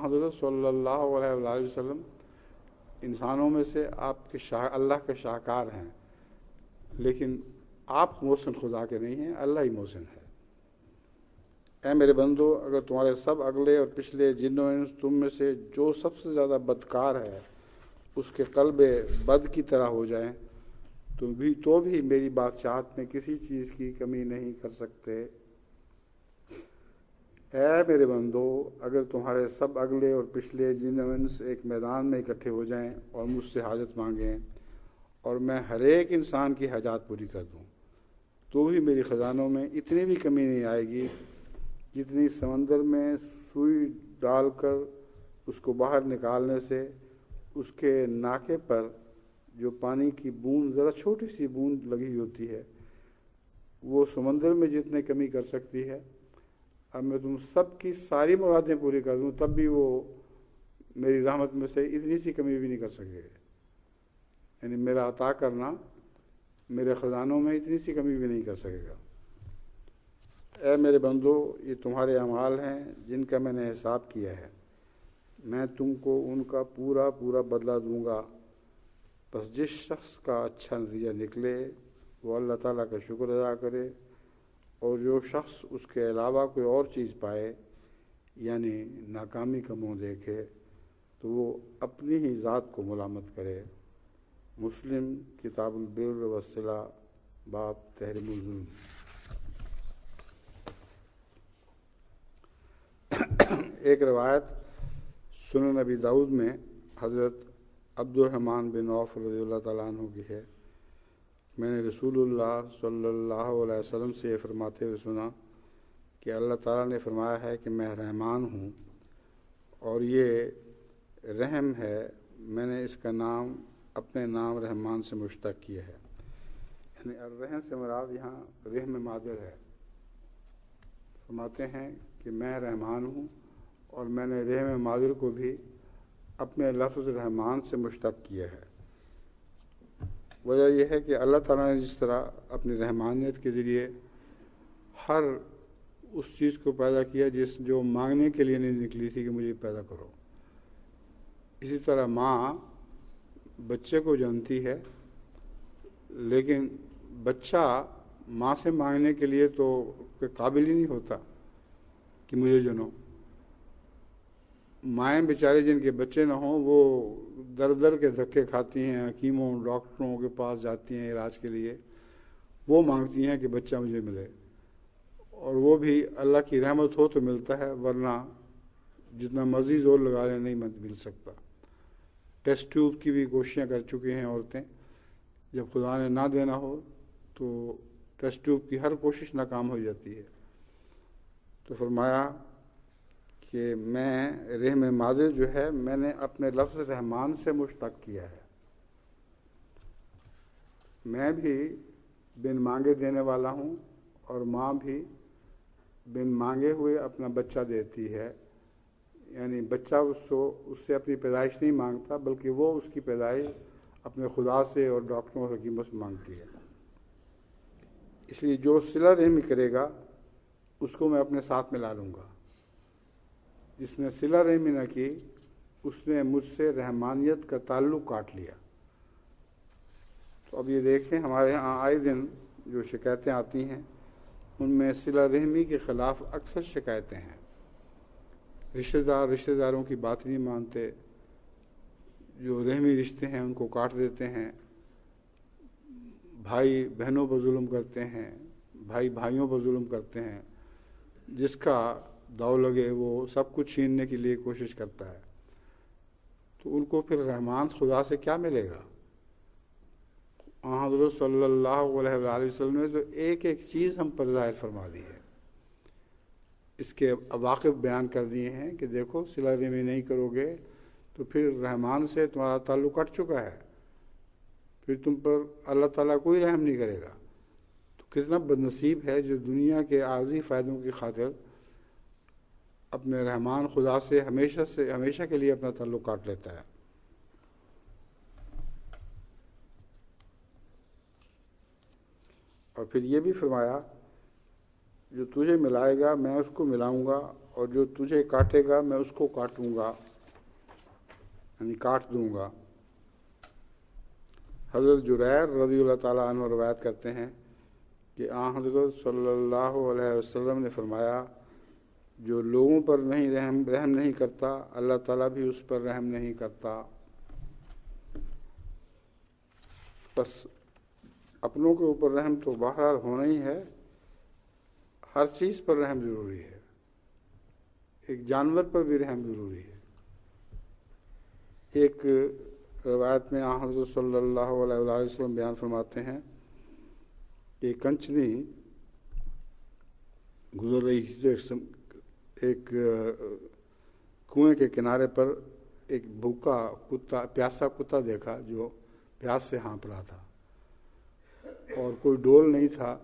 S1: حضرت صلی اللہ علیہ وآلہ وسلم انسانوں میں سے آپ کے اللہ کے شاہکار ہیں، لیکن آپ محسن خدا کے نہیں ہیں، اللہ ہی محسن ہے۔ اے میرے بندو، اگر تمہارے سب اگلے اور پچھلے جن و انس تم میں سے جو سب سے زیادہ بدکار ہے اس کے قلب بد کی طرح ہو جائیں تو بھی میری بادشاہت میں کسی چیز کی کمی نہیں کر سکتے۔ اے میرے بندو، اگر تمہارے سب اگلے اور پچھلے جن و انس ایک میدان میں اکٹھے ہو جائیں اور مجھ سے حاجت مانگیں اور میں ہر ایک انسان کی حاجات پوری کر دوں تو بھی میری خزانوں میں اتنی بھی کمی نہیں آئے گی جتنی سمندر میں سوئی ڈال کر اس کو باہر نکالنے سے اس کے ناکے پر جو پانی کی بوند، ذرا چھوٹی سی بوند لگی ہوتی ہے، وہ سمندر میں جتنے کمی کر سکتی ہے، اب میں تم سب کی ساری مرادیں پوری کر دوں تب بھی وہ میری رحمت میں سے اتنی سی کمی بھی نہیں کر سکے گا۔ یعنی میرا عطا کرنا میرے خزانوں میں اتنی سی کمی بھی نہیں کر سکے گا۔ اے میرے بندو، یہ تمہارے اعمال ہیں جن کا میں نے حساب کیا ہے، میں تم کو ان کا پورا پورا بدلہ دوں گا۔ بس جس شخص کا اچھا نتیجہ نکلے وہ اللہ تعالیٰ کا شکر ادا کرے، اور جو شخص اس کے علاوہ کوئی اور چیز پائے یعنی ناکامی کا منہ دیکھے تو وہ اپنی ہی ذات کو ملامت کرے۔ مسلم کتاب البر والصلہ، باب تحریم الظلم۔ ایک روایت سنن نبی داؤد میں حضرت عبد الرحمن بن عوف رضی اللہ تعالیٰ عنہ کی ہے، میں نے رسول اللہ صلی اللہ علیہ وسلم سے یہ فرماتے ہوئے سنا کہ اللہ تعالیٰ نے فرمایا ہے کہ میں رحمان ہوں اور یہ رحم ہے، میں نے اس کا نام اپنے نام رحمان سے مشتق کیا ہے۔ یعنی الرحم سے مراد یہاں رحم مادر ہے۔ فرماتے ہیں کہ میں رحمان ہوں اور میں نے رحم مادر کو بھی اپنے لفظ رحمان سے مشتق کیا ہے۔ وجہ یہ ہے کہ اللہ تعالیٰ نے جس طرح اپنی رحمانیت کے ذریعے ہر اس چیز کو پیدا کیا جو مانگنے کے لیے نہیں نکلی تھی کہ مجھے پیدا کرو، اسی طرح ماں بچے کو جانتی ہے، لیکن بچہ ماں سے مانگنے کے لیے تو قابل ہی نہیں ہوتا کہ مجھے جنو۔ مائیں بیچارے جن کے بچے نہ ہوں وہ در در کے دھکے کھاتی ہیں، حکیموں ڈاکٹروں کے پاس جاتی ہیں علاج کے لیے، وہ مانگتی ہیں کہ بچہ مجھے ملے، اور وہ بھی اللہ کی رحمت ہو تو ملتا ہے، ورنہ جتنا مرضی زور لگا لیں نہیں مل سکتا۔ ٹیسٹ ٹیوب کی بھی کوششیں کر چکی ہیں عورتیں، جب خدا نے نہ دینا ہو تو ٹیسٹ ٹیوب کی ہر کوشش ناکام ہو جاتی ہے۔ تو فرمایا کہ میں رحم مادر جو ہے میں نے اپنے لفظ رحمان سے مشتق کیا ہے۔ میں بھی بن مانگے دینے والا ہوں اور ماں بھی بن مانگے ہوئے اپنا بچہ دیتی ہے، یعنی بچہ اس سے اپنی پیدائش نہیں مانگتا، بلکہ وہ اس کی پیدائش اپنے خدا سے اور ڈاکٹروں اور حکیموں سے مانگتی ہے۔ اس لیے جو صلہ رحمی کرے گا اس کو میں اپنے ساتھ ملا لوں گا۔ جس نے صلہ رحمی نہ کی اس نے مجھ سے رحمانیت کا تعلق کاٹ لیا۔ تو اب یہ دیکھیں ہمارے ہاں آئے دن جو شکایتیں آتی ہیں ان میں صلہ رحمی کے خلاف اکثر شکایتیں ہیں۔ رشتہ داروں کی بات نہیں مانتے، جو رحمی رشتے ہیں ان کو کاٹ دیتے ہیں، بھائی بہنوں پر ظلم کرتے ہیں، بھائی بھائیوں پر ظلم کرتے ہیں، جس کا داؤ لگے وہ سب کچھ چھیننے کے لیے کوشش کرتا ہے۔ تو ان کو پھر رحمان خدا سے کیا ملے گا؟ حضرت صلی اللہ علیہ وآلہ وسلم نے تو ایک ایک چیز ہم پر ظاہر فرما دی ہے، اس کے عواقب بیان کر دیے ہیں کہ دیکھو صلہ رحمی نہیں کرو گے تو پھر رحمان سے تمہارا تعلق کٹ چکا ہے، پھر تم پر اللہ تعالیٰ کوئی رحم نہیں کرے گا۔ تو کتنا بدنصیب ہے جو دنیا کے عارضی فائدوں کی خاطر اپنے رحمان خدا سے ہمیشہ کے لیے اپنا تعلق کاٹ لیتا ہے۔ اور پھر یہ بھی فرمایا جو تجھے ملائے گا میں اس کو ملاؤں گا، اور جو تجھے کاٹے گا میں اس کو کاٹوں گا، یعنی کاٹ دوں گا۔ حضرت جریر رضی اللہ تعالیٰ عنہ روایت کرتے ہیں کہ حضرت صلی اللہ علیہ وسلم نے فرمایا جو لوگوں پر رحم نہیں کرتا اللہ تعالیٰ بھی اس پر رحم نہیں کرتا۔ بس اپنوں کے اوپر رحم تو بہرحال ہونا ہی ہے، ہر چیز پر رحم ضروری ہے، ایک جانور پر بھی رحم ضروری ہے۔ ایک روایت میں حضرت صلی اللہ علیہ وسلم بیان فرماتے ہیں کہ کنچنی گزر رہی تھی تو ایک کنویں کے کنارے پر ایک بھوکا کتا، پیاسا کتا دیکھا جو پیاس سے ہانپ رہا تھا، اور کوئی ڈول نہیں تھا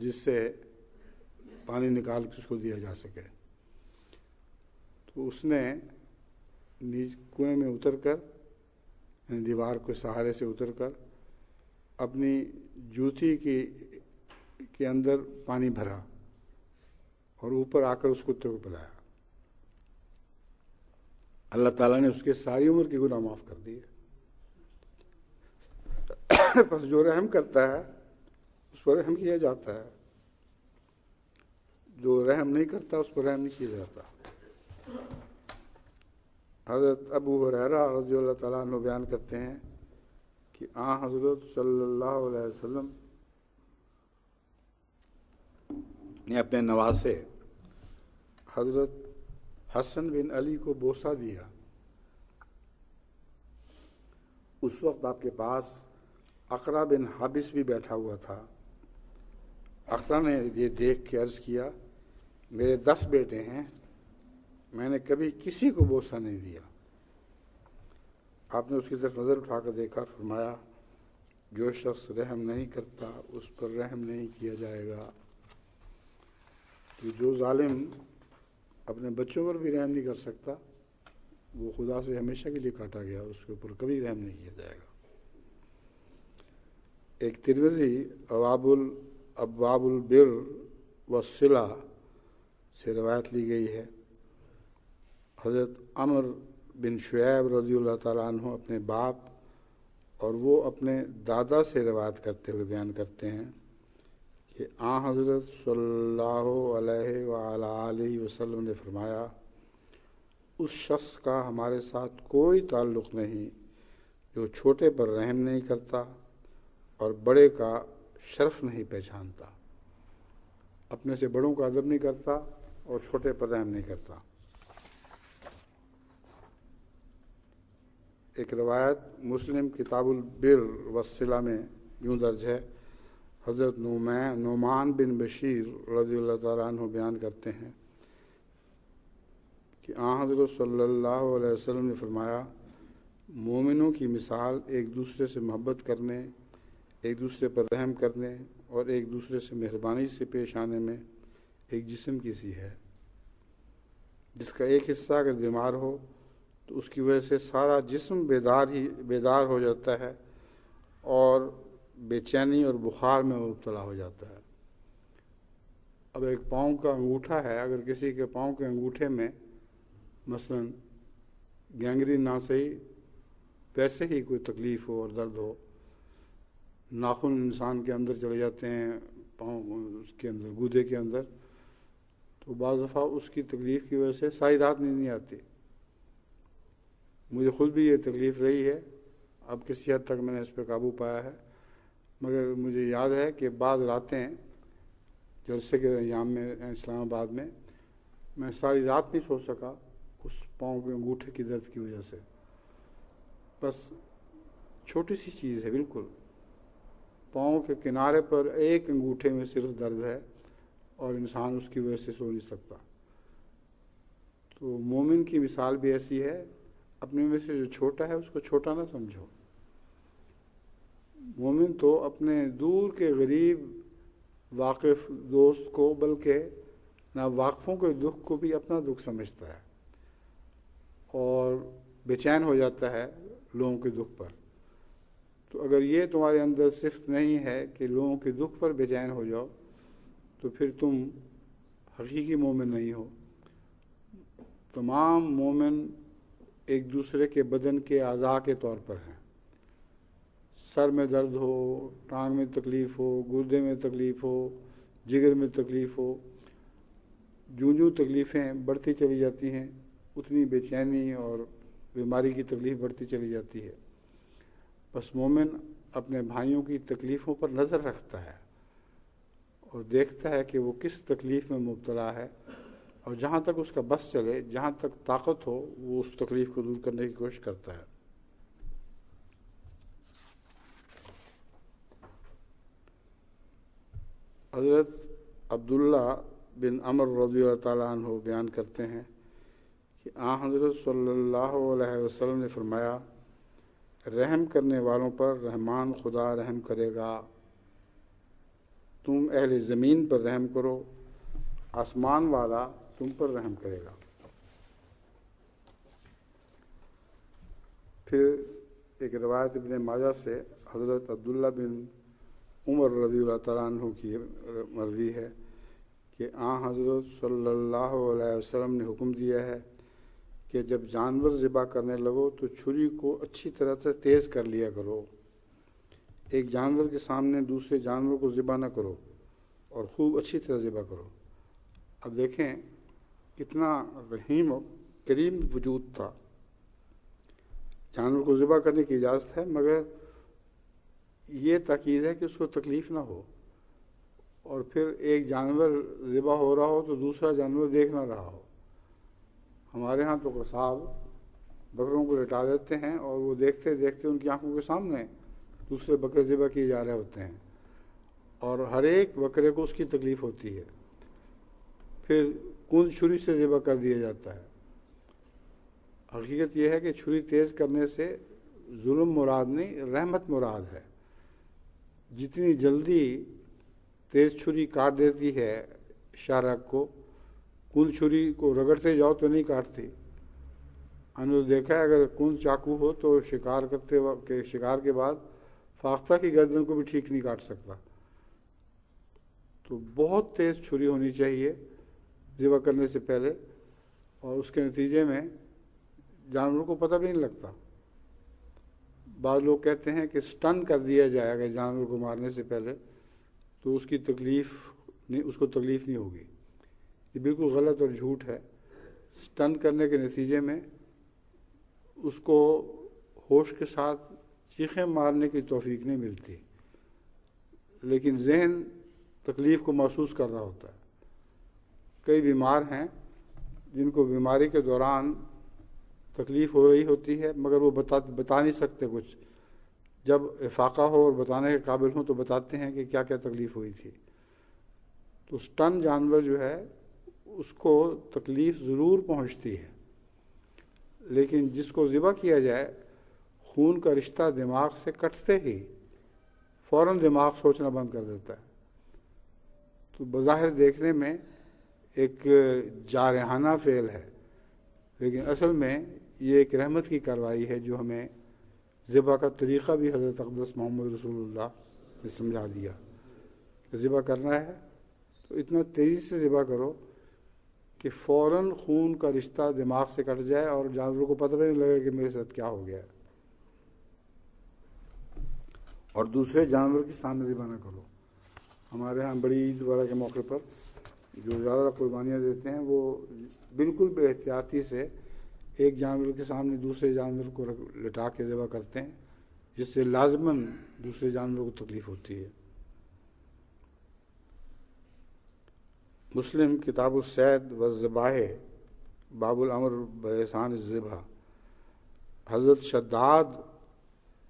S1: جس سے پانی نکال کے اس کو دیا جا سکے۔ تو اس نے کنویں میں اتر کر، یعنی دیوار کے سہارے سے اتر کر اپنی جوتی کے اندر پانی بھرا اور اوپر آ کر اس کتے کو پلایا۔ اللہ تعالیٰ نے اس کے ساری عمر کی گناہ معاف کر دیے۔ بس جو رحم کرتا ہے اس پر رحم کیا جاتا ہے، جو رحم نہیں کرتا اس پر رحم نہیں کیا جاتا۔ حضرت ابو ہریرہ رضی اللہ تعالیٰ عنہ بیان کرتے ہیں کہ حضرت صلی اللہ علیہ وسلم نے اپنے نواسے حضرت حسن بن علی کو بوسہ دیا۔ اس وقت آپ کے پاس اقرا بن حابس بھی بیٹھا ہوا تھا۔ اقرا نے یہ دیکھ کے عرض کیا میرے 10 بیٹے ہیں، میں نے کبھی کسی کو بوسہ نہیں دیا۔ آپ نے اس کی طرف نظر اٹھا کر دیکھا، فرمایا جو شخص رحم نہیں کرتا اس پر رحم نہیں کیا جائے گا۔ کہ جو ظالم اپنے بچوں پر بھی رحم نہیں کر سکتا وہ خدا سے ہمیشہ کے لیے کاٹا گیا، اس کے اوپر کبھی رحم نہیں کیا جائے گا۔ ایک ترمذی ابواب البر والصلہ سے روایت لی گئی ہے۔ حضرت عمر بن شعیب رضی اللہ تعالیٰ عنہ اپنے باپ اور وہ اپنے دادا سے روایت کرتے ہوئے بیان کرتے ہیں کہ حضرت صلی اللہ علیہ وآلہ وسلم نے فرمایا اس شخص کا ہمارے ساتھ کوئی تعلق نہیں جو چھوٹے پر رحم نہیں کرتا اور بڑے کا شرف نہیں پہچانتا، اپنے سے بڑوں کا ادب نہیں کرتا اور چھوٹے پر رحم نہیں کرتا۔ ایک روایت مسلم کتاب البر والصلہ میں یوں درج ہے، حضرت نعمان بن بشیر رضی اللہ تعالیٰ عنہ بیان کرتے ہیں کہ حضرت صلی اللہ علیہ وسلم نے فرمایا مومنوں کی مثال ایک دوسرے سے محبت کرنے، ایک دوسرے پر رحم کرنے اور ایک دوسرے سے مہربانی سے پیش آنے میں ایک جسم کی سی ہے۔ جس کا ایک حصہ اگر بیمار ہو تو اس کی وجہ سے سارا جسم بیدار ہو جاتا ہے اور بے چینی اور بخار میں مبتلا ہو جاتا ہے۔ اب ایک پاؤں کا انگوٹھا ہے، اگر کسی کے پاؤں کے انگوٹھے میں مثلا گینگرین نہ صحیح ویسے ہی کوئی تکلیف ہو اور درد ہو، ناخن انسان کے اندر چلے جاتے ہیں پاؤں اس کے اندر گودے کے اندر، تو بعض دفعہ اس کی تکلیف کی وجہ سے ساری رات نیند نہیں آتی۔ مجھے خود بھی یہ تکلیف رہی ہے، اب کسی حد تک میں نے اس پہ قابو پایا ہے، مگر مجھے یاد ہے کہ بعض راتیں جلسے کے ایام میں اسلام آباد میں ساری رات نہیں سو سکا اس پاؤں کے انگوٹھے کی درد کی وجہ سے۔ بس چھوٹی سی چیز ہے بالکل، پاؤں کے کنارے پر ایک انگوٹھے میں صرف درد ہے اور انسان اس کی وجہ سے سو نہیں سکتا۔ تو مومن کی مثال بھی ایسی ہے، اپنے میں سے جو چھوٹا ہے اس کو چھوٹا نہ سمجھو۔ مومن تو اپنے دور کے غریب واقف دوست کو بلکہ ناواقفوں کے دکھ کو بھی اپنا دکھ سمجھتا ہے اور بے چین ہو جاتا ہے لوگوں کے دکھ پر۔ تو اگر یہ تمہارے اندر صفت نہیں ہے کہ لوگوں کے دکھ پر بے چین ہو جاؤ تو پھر تم حقیقی مومن نہیں ہو۔ تمام مومن ایک دوسرے کے بدن کے اعضاء کے طور پر ہیں۔ سر میں درد ہو، ٹانگ میں تکلیف ہو، گردے میں تکلیف ہو، جگر میں تکلیف ہو، جوں تکلیفیں بڑھتی چلی جاتی ہیں اتنی بے چینی اور بیماری کی تکلیف بڑھتی چلی جاتی ہے۔ بس مومن اپنے بھائیوں کی تکلیفوں پر نظر رکھتا ہے اور دیکھتا ہے کہ وہ کس تکلیف میں مبتلا ہے، اور جہاں تک اس کا بس چلے، جہاں تک طاقت ہو، وہ اس تکلیف کو دور کرنے کی کوشش کرتا ہے۔ حضرت عبداللہ بن عمر رضی اللہ تعالیٰ عنہ بیان کرتے ہیں کہ حضرت صلی اللہ علیہ وسلم نے فرمایا، رحم کرنے والوں پر رحمان خدا رحم کرے گا۔ تم اہل زمین پر رحم کرو، آسمان والا تم پر رحم کرے گا۔ پھر ایک روایت ابن ماجہ سے حضرت عبداللہ بن عمر رضی اللہ تعالیٰ عنہ کی مروی ہے کہ حضرت صلی اللہ علیہ وسلم نے حکم دیا ہے کہ جب جانور ذبح کرنے لگو تو چھری کو اچھی طرح سے تیز کر لیا کرو۔ ایک جانور کے سامنے دوسرے جانور کو ذبح نہ کرو اور خوب اچھی طرح ذبح کرو۔ اب دیکھیں کتنا رحیم و کریم وجود تھا۔ جانور کو ذبح کرنے کی اجازت ہے، مگر یہ تاکید ہے کہ اس کو تکلیف نہ ہو، اور پھر ایک جانور ذبح ہو رہا ہو تو دوسرا جانور دیکھ نہ رہا ہو۔ ہمارے ہاں تو قصاب بکروں کو لٹا دیتے ہیں اور وہ دیکھتے دیکھتے ان کی آنکھوں کے سامنے دوسرے بکرے ذبح کیے جا رہے ہوتے ہیں، اور ہر ایک بکرے کو اس کی تکلیف ہوتی ہے، پھر کند چھری سے ذبح کر دیا جاتا ہے۔ حقیقت یہ ہے کہ چھری تیز کرنے سے ظلم مراد نہیں، رحمت مراد ہے۔ جتنی جلدی تیز چھری کاٹ دیتی ہے شارک کو، کند چھری کو رگڑتے جاؤ تو نہیں کاٹتی۔ ہم نے دیکھا ہے اگر کند چاقو ہو تو شکار کے بعد فاختہ کی گردن کو بھی ٹھیک نہیں کاٹ سکتا۔ تو بہت تیز چھری ہونی چاہیے ذبح کرنے سے پہلے، اور اس کے نتیجے میں جانوروں کو پتہ بھی نہیں لگتا۔ بعض لوگ کہتے ہیں کہ سٹن کر دیا جائے اگر جانور کو مارنے سے پہلے تو اس کو تکلیف نہیں ہوگی۔ یہ بالکل غلط اور جھوٹ ہے۔ سٹن کرنے کے نتیجے میں اس کو ہوش کے ساتھ چیخیں مارنے کی توفیق نہیں ملتی، لیکن ذہن تکلیف کو محسوس کر رہا ہوتا ہے۔ کئی بیمار ہیں جن کو بیماری کے دوران تکلیف ہو رہی ہوتی ہے، مگر وہ بتا نہیں سکتے کچھ۔ جب افاقہ ہو اور بتانے کے قابل ہوں تو بتاتے ہیں کہ کیا کیا تکلیف ہوئی تھی۔ تو سٹن جانور جو ہے اس کو تکلیف ضرور پہنچتی ہے، لیکن جس کو ذبح کیا جائے خون کا رشتہ دماغ سے کٹتے ہی فوراً دماغ سوچنا بند کر دیتا ہے۔ تو بظاہر دیکھنے میں ایک جارحانہ فعل ہے، لیکن اصل میں یہ ایک رحمت کی کارروائی ہے جو ہمیں ذبح کا طریقہ بھی حضرت اقدس محمد رسول اللہ نے سمجھا دیا کہ ذبح کرنا ہے تو اتنا تیزی سے ذبح کرو کہ فوراً خون کا رشتہ دماغ سے کٹ جائے اور جانوروں کو پتہ نہیں لگے کہ میرے ساتھ کیا ہو گیا ہے، اور دوسرے جانور کے سامنے ذبح نہ کرو۔ ہمارے ہاں بڑی عید وغیرہ کے موقع پر جو زیادہ قربانیاں دیتے ہیں وہ بالکل بے احتیاطی سے ایک جانور کے سامنے دوسرے جانور کو لٹا کے ذبح کرتے ہیں، جس سے لازماً دوسرے جانوروں کو تکلیف ہوتی ہے۔ مسلم کتاب الصید والذبائح باب الامر باحسان الذبح، حضرت شداد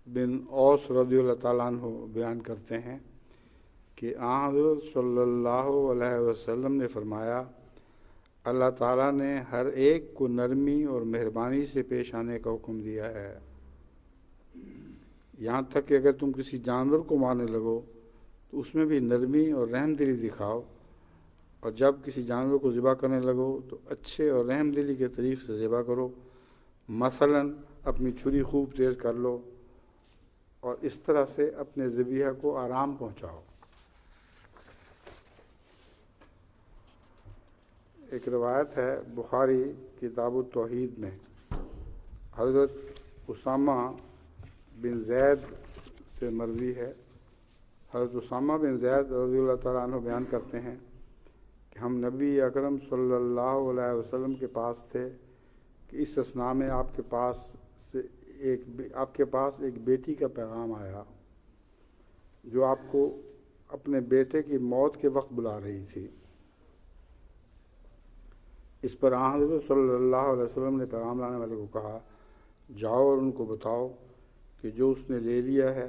S1: بن اوس رضی اللہ تعالیٰ عنہ بیان کرتے ہیں کہ حضرت صلی اللہ علیہ وسلم نے فرمایا، اللہ تعالیٰ نے ہر ایک کو نرمی اور مہربانی سے پیش آنے کا حکم دیا ہے، یہاں تک کہ اگر تم کسی جانور کو مارنے لگو تو اس میں بھی نرمی اور رحم دلی دکھاؤ، اور جب کسی جانور کو ذبح کرنے لگو تو اچھے اور رحم دلی کے طریق سے ذبح کرو، مثلاً اپنی چھری خوب تیز کر لو اور اس طرح سے اپنے ذبیحہ کو آرام پہنچاؤ۔ ایک روایت ہے بخاری کتاب التوحید میں، حضرت اسامہ بن زید سے مروی ہے، حضرت اسامہ بن زید رضی اللہ تعالیٰ عنہ بیان کرتے ہیں کہ ہم نبی اکرم صلی اللہ علیہ وسلم کے پاس تھے کہ اس اثناء میں آپ کے پاس ایک بیٹی کا پیغام آیا جو آپ کو اپنے بیٹے کی موت کے وقت بلا رہی تھی۔ اس پر حضرت صلی اللہ علیہ وسلم نے پیغام لانے والے کو کہا، جاؤ اور ان کو بتاؤ کہ جو اس نے لے لیا ہے،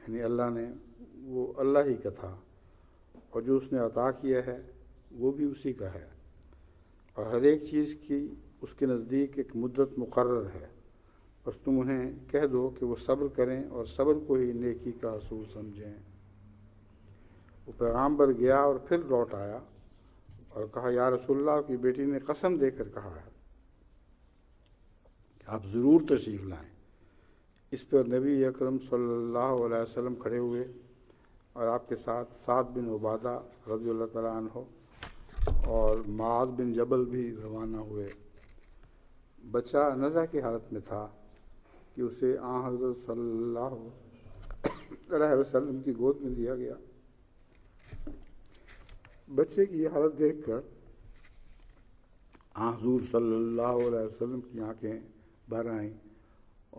S1: یعنی اللہ نے، وہ اللہ ہی کا تھا، اور جو اس نے عطا کیا ہے وہ بھی اسی کا ہے، اور ہر ایک چیز کی اس کے نزدیک ایک مدت مقرر ہے، بس تم انہیں کہہ دو کہ وہ صبر کریں اور صبر کو ہی نیکی کا اصول سمجھیں۔ وہ پیغامبر گیا اور پھر لوٹ آیا اور کہا، یا رسول اللہ، کی بیٹی نے قسم دے کر کہا ہے کہ آپ ضرور تشریف لائیں۔ اس پر نبی اکرم صلی اللہ علیہ وسلم کھڑے ہوئے اور آپ کے ساتھ سعد بن عبادہ رضی اللہ تعالیٰ عنہ اور معاذ بن جبل بھی روانہ ہوئے۔ بچہ نزع کی حالت میں تھا کہ اسے حضرت صلی اللہ علیہ وسلم کی گود میں دیا گیا۔ بچے کی یہ حالت دیکھ کر حضور صلی اللہ علیہ وسلم کی آنکھیں بھر آئیں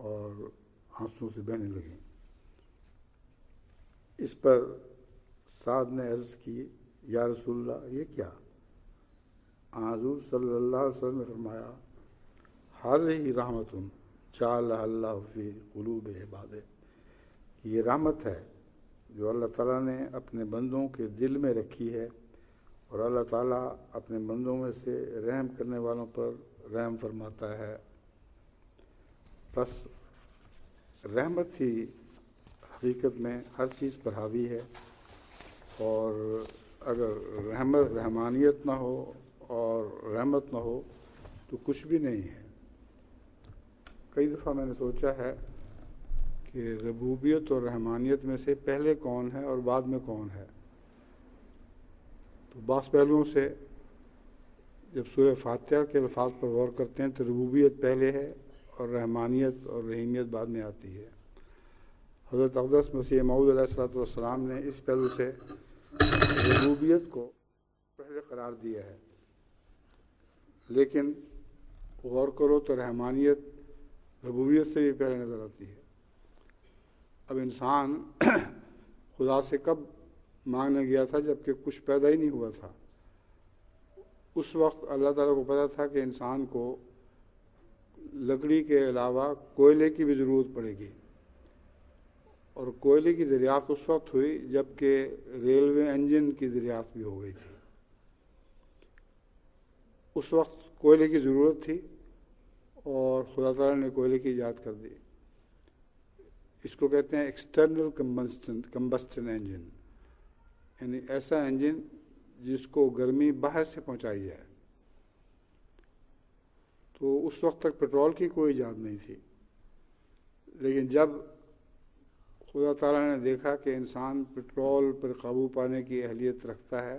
S1: اور آنسوں سے بہنے لگیں۔ اس پر سعد نے عرض کی، یا رسول اللہ، یہ کیا؟ حضور صلی اللہ علیہ وسلم نے فرمایا، ہذہ رحمت جعلھا اللہ فی قلوب عبادہ، یہ رحمت ہے جو اللہ تعالیٰ نے اپنے بندوں کے دل میں رکھی ہے، اور اللہ تعالیٰ اپنے بندوں میں سے رحم کرنے والوں پر رحم فرماتا ہے۔ بس رحمت ہی حقیقت میں ہر چیز پر حاوی ہے، اور اگر رحمانیت نہ ہو اور رحمت نہ ہو تو کچھ بھی نہیں ہے۔ کئی دفعہ میں نے سوچا ہے کہ ربوبیت اور رحمانیت میں سے پہلے کون ہے اور بعد میں کون ہے، تو بعض پہلوؤں سے جب سورہ فاتحہ کے الفاظ پر غور کرتے ہیں تو ربوبیت پہلے ہے اور رحمانیت اور رحیمیت بعد میں آتی ہے۔ حضرت اقدس مسیح موعود علیہ السلام نے اس پہلو سے ربوبیت کو پہلے قرار دیا ہے، لیکن غور کرو تو رحمانیت ربوبیت سے بھی پہلے نظر آتی ہے۔ اب انسان خدا سے کب مانگنے گیا تھا؟ جب کہ کچھ پیدا ہی نہیں ہوا تھا۔ اس وقت اللہ تعالیٰ کو پتہ تھا کہ انسان کو لکڑی کے علاوہ کوئلے کی بھی ضرورت پڑے گی، اور کوئلے کی دریافت اس وقت ہوئی جب کہ ریلوے انجن کی دریافت بھی ہو گئی تھی۔ اس وقت کوئلے کی ضرورت تھی اور خدا تعالیٰ نے کوئلے کی ایجاد کر دی۔ اس کو کہتے ہیں ایکسٹرنل کمبسٹن انجن، یعنی ایسا انجن جس کو گرمی باہر سے پہنچائی جائے۔ تو اس وقت تک پیٹرول کی کوئی ایجاد نہیں تھی، لیکن جب خدا تعالیٰ نے دیکھا کہ انسان پیٹرول پر قابو پانے کی اہلیت رکھتا ہے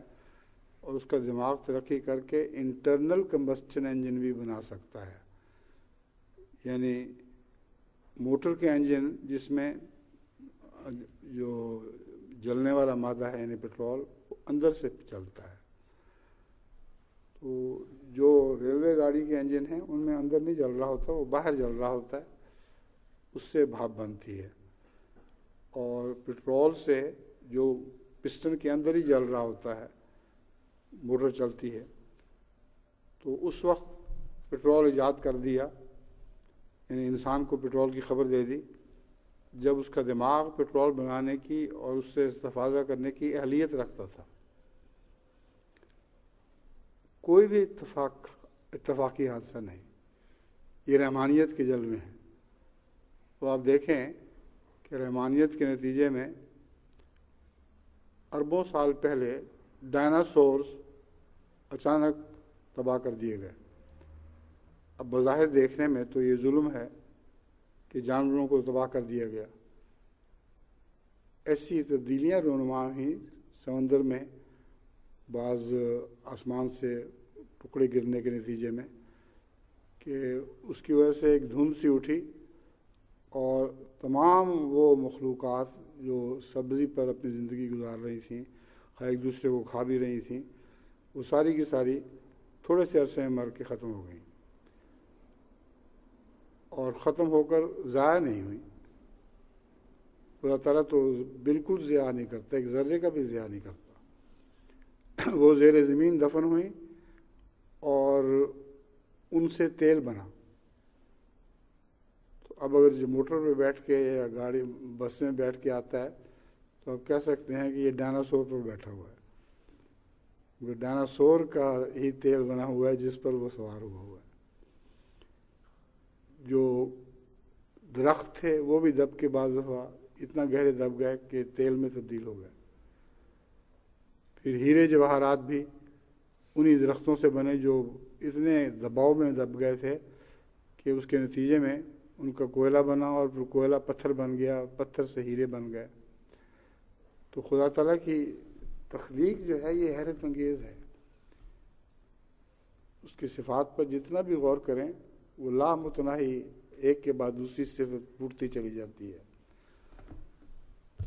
S1: اور اس کا دماغ ترقی کر کے انٹرنل کمبسچن انجن بھی بنا سکتا ہے، یعنی موٹر کے انجن جس میں جو جلنے والا مادہ ہے یعنی پیٹرول وہ اندر سے چلتا ہے، تو جو ریلوے گاڑی کے انجن ہیں ان میں اندر نہیں جل رہا ہوتا، وہ باہر جل رہا ہوتا ہے، اس سے بھاپ بنتی ہے، اور پیٹرول سے جو پسٹن کے اندر ہی جل رہا ہوتا ہے موٹر چلتی ہے۔ تو اس وقت پیٹرول ایجاد کر دیا، یعنی انسان کو پیٹرول کی خبر دے دی جب اس کا دماغ پیٹرول بنانے کی اور اس سے استفادہ کرنے کی اہلیت رکھتا تھا۔ کوئی بھی اتفاقی حادثہ نہیں، یہ رحمانیت کے جلوے ہیں۔ تو آپ دیکھیں کہ رحمانیت کے نتیجے میں اربوں سال پہلے ڈائناسورز اچانک تباہ کر دیے گئے۔ اب بظاہر دیکھنے میں تو یہ ظلم ہے کہ جانوروں کو تباہ کر دیا گیا، ایسی تبدیلیاں رونما ہوئیں سمندر میں، بعض آسمان سے ٹکڑے گرنے کے نتیجے میں، کہ اس کی وجہ سے ایک دھند سی اٹھی اور تمام وہ مخلوقات جو سبزی پر اپنی زندگی گزار رہی تھیں، ایک دوسرے کو کھا بھی رہی تھیں، وہ ساری کی ساری تھوڑے سے عرصے میں مر کے ختم ہو گئیں، اور ختم ہو کر ضائع نہیں ہوئی۔ خدا تعالیٰ تو بالکل ضیاع نہیں کرتا، ایک ذرے کا بھی ضیاع نہیں کرتا۔ وہ زیر زمین دفن ہوئیں اور ان سے تیل بنا۔ تو اب اگر جو موٹر پہ بیٹھ کے یا گاڑی بس میں بیٹھ کے آتا ہے تو آپ کہہ سکتے ہیں کہ یہ ڈائناسور پر بیٹھا ہوا ہے، وہ ڈائناسور کا ہی تیل بنا ہوا ہے جس پر وہ سوار ہوا ہے۔ جو درخت تھے وہ بھی دب کے بعض دفعہ اتنا گہرے دب گئے کہ تیل میں تبدیل ہو گئے۔ پھر ہیرے جواہرات بھی انہی درختوں سے بنے جو اتنے دباؤ میں دب گئے تھے کہ اس کے نتیجے میں ان کا کوئلہ بنا، اور پھر کوئلہ پتھر بن گیا، پتھر سے ہیرے بن گئے۔ تو خدا تعالیٰ کی تخلیق جو ہے یہ حیرت انگیز ہے، اس کی صفات پر جتنا بھی غور کریں وہ لامتناہی ایک کے بعد دوسری صفت پورتی چلی جاتی ہے۔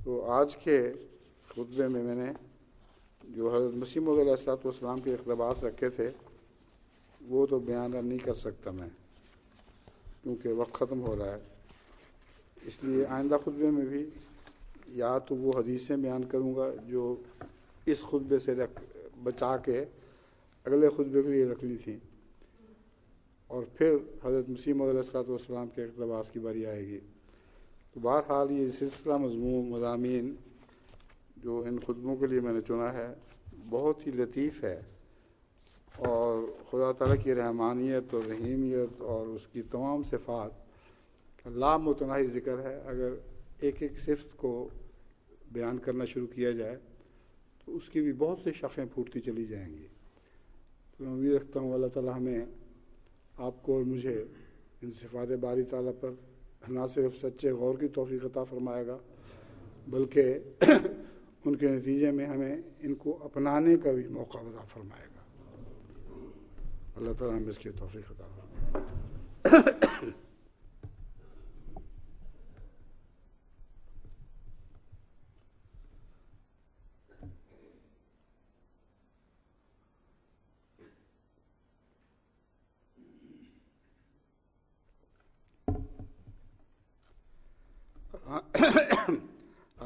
S1: تو آج کے خطبے میں نے جو حضرت مسیح موعود علیہ الصلوۃ والسلام کے اقتباس رکھے تھے وہ تو بیان نہیں کر سکتا میں، کیونکہ وقت ختم ہو رہا ہے، اس لیے آئندہ خطبے میں بھی یا تو وہ حدیثیں بیان کروں گا جو اس خطبے سے بچا کے اگلے خطبے کے لیے رکھ لی تھیں، اور پھر حضرت مسیح موعود علیہ الصلوۃ والسلام کے اقتباس کی باری آئے گی۔ تو بہرحال یہ سلسلہ مضامین جو ان خطبوں کے لیے میں نے چنا ہے بہت ہی لطیف ہے، اور خدا تعالیٰ کی رحمانیت اور رحیمیت اور اس کی تمام صفات کا لامتناہی ذکر ہے۔ اگر ایک ایک صفت کو بیان کرنا شروع کیا جائے تو اس کی بھی بہت سی شاخیں پھوٹتی چلی جائیں گی۔ تو میں امید رکھتا ہوں اللہ تعالیٰ ہمیں، آپ کو اور مجھے، ان صفات باری تعالیٰ پر نہ صرف سچے غور کی توفیق عطا فرمائے گا بلکہ ان کے نتیجے میں ہمیں ان کو اپنانے کا بھی موقع عطا فرمائے گا۔ اللہ تعالیٰ ہمیں اس کی توفیق عطا فرمائے۔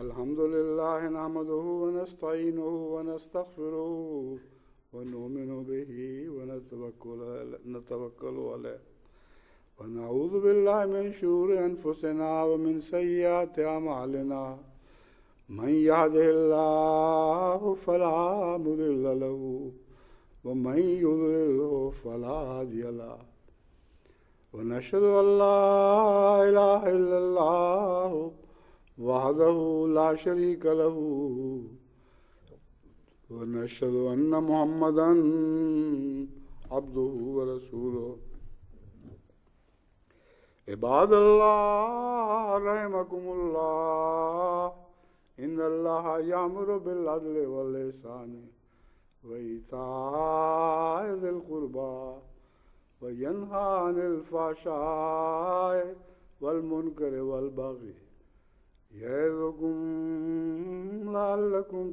S1: الحمد لله نحمده ونستعينه ونستغفره ونؤمن به ونتوكل عليه ونعوذ بالله من شرور أنفسنا ومن سيئات أعمالنا من يهده الله فلا مضل له ومن يضلل فلا هادي له ونشهد أن لا إله إلا الله وحده لا شريك له ونشهد أن محمدا عبده ورسوله عباد اللہ رحمکم اللہ ان اللہ یامر بالعدل والإحسان وإیتاء ذی القربى وینہی عن الفحشاء والمنکر والبغی یعظکم لعلکم